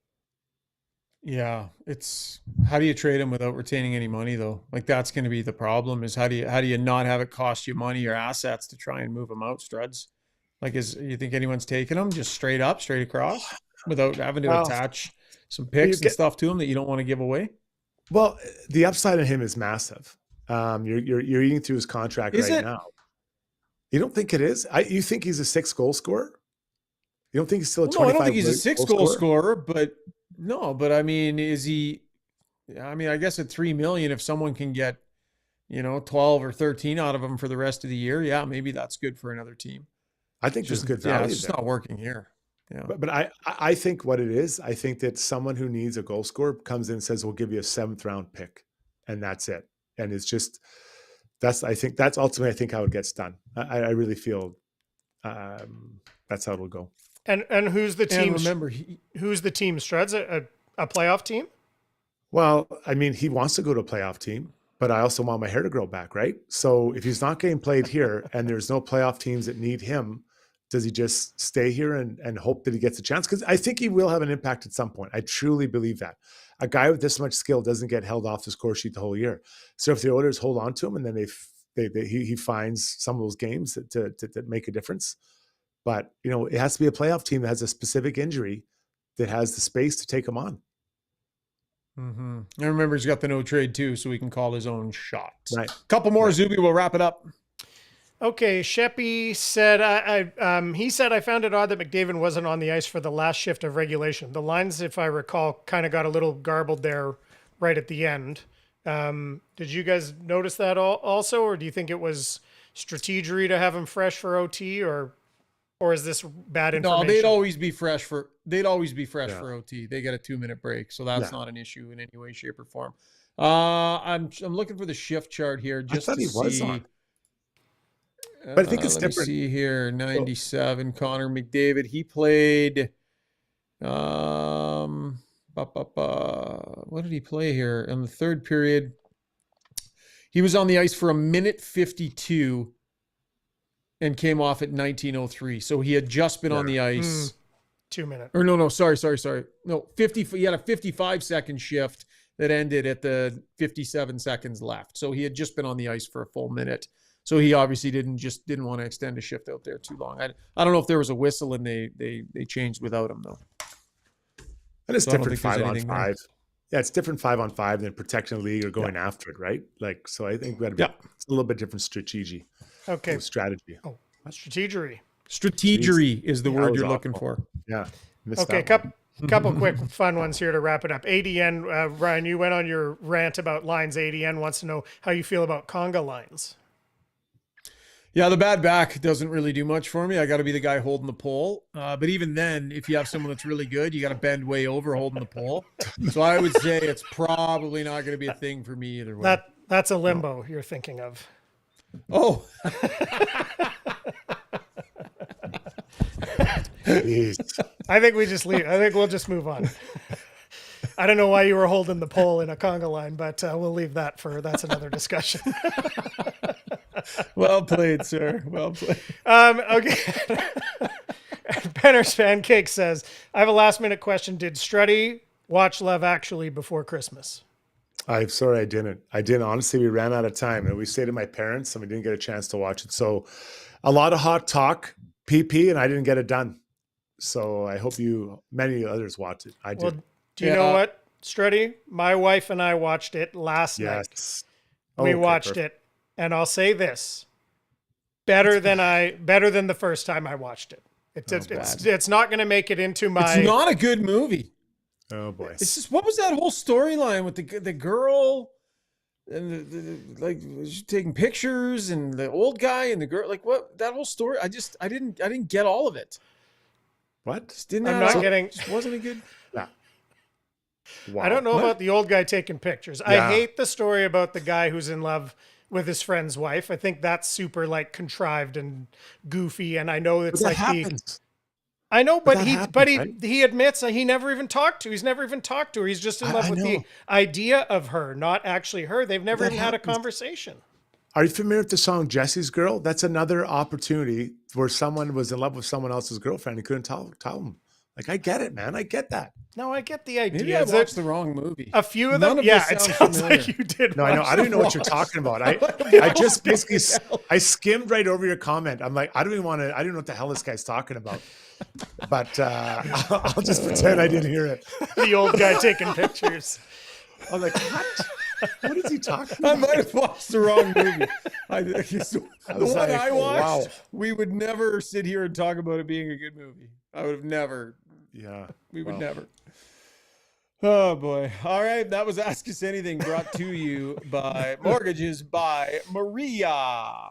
Yeah, it's how do you trade him without retaining any money, though? Like, that's going to be the problem. Is how do you not have it cost you money or assets to try and move him out, Struds? Like, you think anyone's taking him just straight across without having to attach some picks and stuff to him that you don't want to give away? Well, the upside on him is massive. You're eating through his contract now. You don't think it is? You think he's a 6 goal scorer? You don't think he's still a 25? No, I don't think he's a 6 goal scorer, but I mean, is he? I mean, I guess at $3 million, if someone can get, 12 or 13 out of him for the rest of the year, yeah, maybe that's good for another team. I think there's good value. Yeah, it's just not working here. Yeah. But I think what it is, I think that someone who needs a goal scorer comes in and says, we'll give you a 7th round pick, and that's it. And it's just, that's ultimately, I think, how it gets done. I really feel that's how it'll go. And who's the team? And remember, who's the team, Struds? A playoff team? Well, I mean, he wants to go to a playoff team, but I also want my hair to grow back, right? So if he's not getting played here and there's no playoff teams that need him, does he just stay here and hope that he gets a chance? Because I think he will have an impact at some point. I truly believe that. A guy with this much skill doesn't get held off the score sheet the whole year. So if the Oilers hold on to him and then he finds some of those games to make a difference. But, it has to be a playoff team that has a specific injury that has the space to take him on. Mm-hmm. And remember, he's got the no trade too, so he can call his own shots. Right. Couple more, Zuby. We'll wrap it up. Okay, Sheppy said, he said, I found it odd that McDavid wasn't on the ice for the last shift of regulation. The lines, if I recall, kind of got a little garbled there right at the end. Did you guys notice that also, or do you think it was strategery to have him fresh for OT, or is this bad information? No, they'd always be fresh for OT. They get a 2-minute break, so that's not an issue in any way, shape, or form. I'm looking for the shift chart here just to see. On. But I think it's different. See here, 97. Connor McDavid. He played. What did he play here in the third period? He was on the ice for 1:52 and came off at 19:03. So he had just been on the ice. 2 minutes. Or no, sorry. No, 50. He had a 55-second shift that ended at the 57 seconds left. So he had just been on the ice for a full minute. So he obviously didn't want to extend a shift out there too long. I don't know if there was a whistle and they changed without him though. And it's different 5-on-5. Yeah, it's different 5-on-5 than protecting the league or going after it, right? Like, so I think we got to be it's a little bit different strategy. Okay. Strategy. Oh, strategery. Strategery is the word you're looking for. Yeah. Okay, couple quick fun ones here to wrap it up. ADN, Ryan, you went on your rant about lines. ADN wants to know how you feel about conga lines. Yeah, the bad back doesn't really do much for me. I got to be the guy holding the pole. But even then, if you have someone that's really good, you got to bend way over holding the pole. So I would say it's probably not going to be a thing for me either way. That's a limbo you're thinking of. Oh. I think we just leave. I think we'll just move on. I don't know why you were holding the pole in a conga line, but we'll leave that that's another discussion. Well played, sir. Well played. Okay. Penner's Pancake says, I have a last minute question. Did Struddy watch Love Actually before Christmas? I'm sorry, I didn't. Honestly, we ran out of time and we stayed at my parents and we didn't get a chance to watch it. So a lot of hot talk, PP, and I didn't get it done. So I hope many others watched it. I did. Well, do you know what, Struddy? My wife and I watched it last night. We watched it. And I'll say this, better than the first time I watched it. It's not going to make it into my... It's not a good movie. Oh boy. It's just, what was that whole storyline with the girl and like taking pictures and the old guy and the girl, like what, that whole story. I didn't get all of it. What? Wasn't it good? Yeah. Wow. I don't know about the old guy taking pictures. Yeah. I hate the story about the guy who's in love with his friend's wife. I think that's super like contrived and goofy. And I know it's like happens. I know, but he admits that he never even talked to. He's never even talked to her. He's just in love with the idea of her, not actually her. They've never even had a conversation. Are you familiar with the song Jesse's Girl? That's another opportunity where someone was in love with someone else's girlfriend. He couldn't tell him. Like, I get it, man. I get that. No, I get the idea. Maybe I watched the wrong movie. A few of them, it sounds like you did. No, I know. I don't even know what you're talking about. I just basically I skimmed right over your comment. I'm like, I don't know what the hell this guy's talking about. But I'll just pretend I didn't hear it. The old guy taking pictures. I'm like, what? What is he talking about? I might have watched the wrong movie. The one I watched, we would never sit here and talk about it being a good movie. I would have never. Yeah. We would never. Oh, boy. All right. That was Ask Us Anything, brought to you by Mortgages by Maria.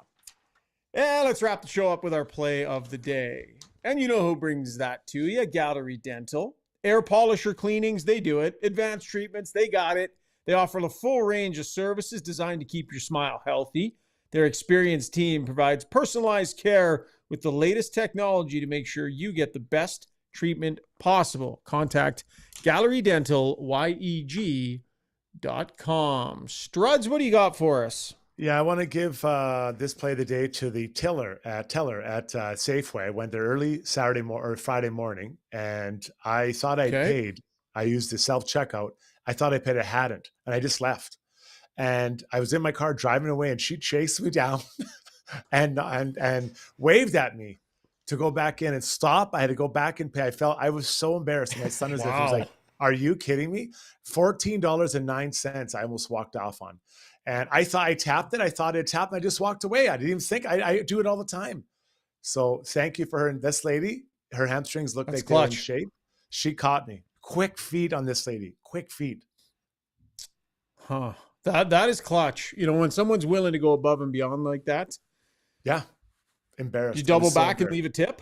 And let's wrap the show up with our play of the day. And you know who brings that to you? Gallery Dental. Air polisher cleanings, they do it. Advanced treatments, they got it. They offer a full range of services designed to keep your smile healthy. Their experienced team provides personalized care with the latest technology to make sure you get the best treatment possible. Contact Gallery Dental, YEG.com. Struds, what do you got for us? Yeah, I want to give this play of the day to the teller at Safeway. I went there early Friday morning, and I thought I paid. I used the self-checkout. I thought I paid. I hadn't, and I just left. And I was in my car driving away, and she chased me down and waved at me to go back in and stop. I had to go back and pay. I was so embarrassed. My son was there. He was like, "Are you kidding me? $14.09." I almost walked off on. And I thought I tapped it. I thought it tapped. And I just walked away. I didn't even think. I do it all the time. So thank you for her. And this lady, her hamstrings look like they're in shape. She caught me. Quick feet on this lady. Quick feet. Huh. That is clutch. You know, when someone's willing to go above and beyond like that. Yeah. Embarrassed. You double back and leave a tip?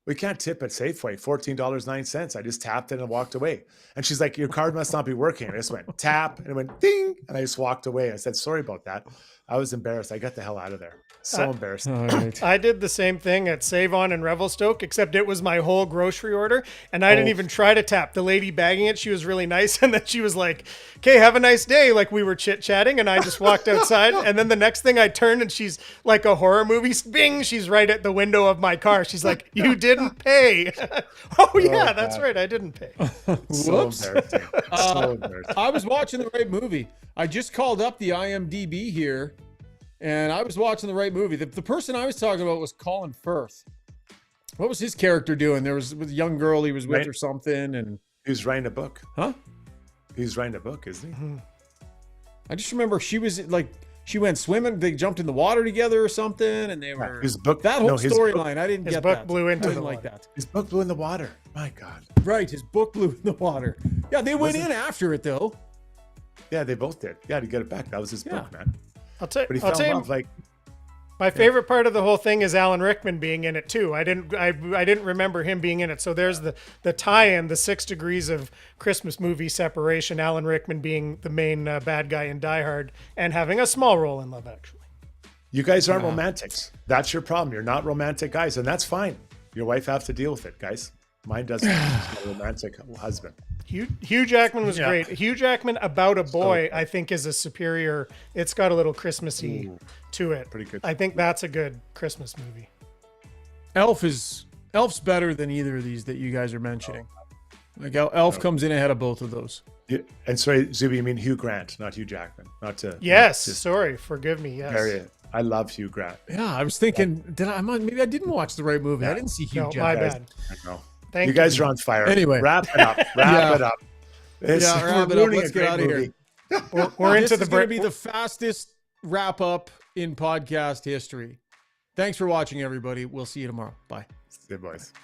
We can't tip at Safeway. $14.09. I just tapped it and walked away. And she's like, "Your card must not be working." I just went tap and it went ding. And I just walked away. I said, "Sorry about that." I was embarrassed. I got the hell out of there. So embarrassed. Right. I did the same thing at Save-On in Revelstoke, except it was my whole grocery order. And I didn't even try to tap. The lady bagging it, she was really nice. And then she was like, "Okay, have a nice day." Like we were chit-chatting and I just walked outside. And then the next thing I turned and she's like a horror movie. Bing, she's right at the window of my car. She's like, "You didn't pay." That's right. I didn't pay. So embarrassing. So embarrassing. I was watching the right movie. I just called up the IMDb here. And I was watching the right movie. The person I was talking about was Colin Firth. What was his character doing? There was a young girl he was with or something. And he was writing a book. Huh? He's writing a book, isn't he? I just remember she was like, she went swimming. They jumped in the water together or something. And they were, his book, that whole storyline. I didn't his get book that. blew into I didn't the like water. that. His book blew in the water. My God. Right. His book blew in the water. Yeah. They went in after it though. Yeah, they both did. Yeah, to get it back. That was his book, man. I'll tell But he fell in love, like, my favorite part of the whole thing is Alan Rickman being in it too. I didn't remember him being in it. So there's the tie-in, the 6 degrees of Christmas movie separation. Alan Rickman being the main bad guy in Die Hard and having a small role in Love Actually. you guys aren't romantics. That's your problem. You're not romantic guys, and that's fine. Your wife has to deal with it, guys. Mine doesn't. She's a romantic husband. Hugh Jackman was great. Hugh Jackman About a Boy, I think, is a superior. It's got a little Christmassy to it. Pretty good. I think that's a good Christmas movie. Elf's better than either of these that you guys are mentioning. Like Elf comes in ahead of both of those. Yeah, and sorry, Zuby, you mean Hugh Grant, not Hugh Jackman. Not to. Yes, not to sorry, forgive me. Yes. I love Hugh Grant. Yeah, I was thinking, maybe I didn't watch the right movie. I didn't see Hugh Jackman. My bad. I know. Thank you guys are on fire. Anyway, wrap it up. Wrap it up. Wrap it up. Let's get out of here. We're into the break. This is going to be the fastest wrap up in podcast history. Thanks for watching, everybody. We'll see you tomorrow. Bye. Good boys.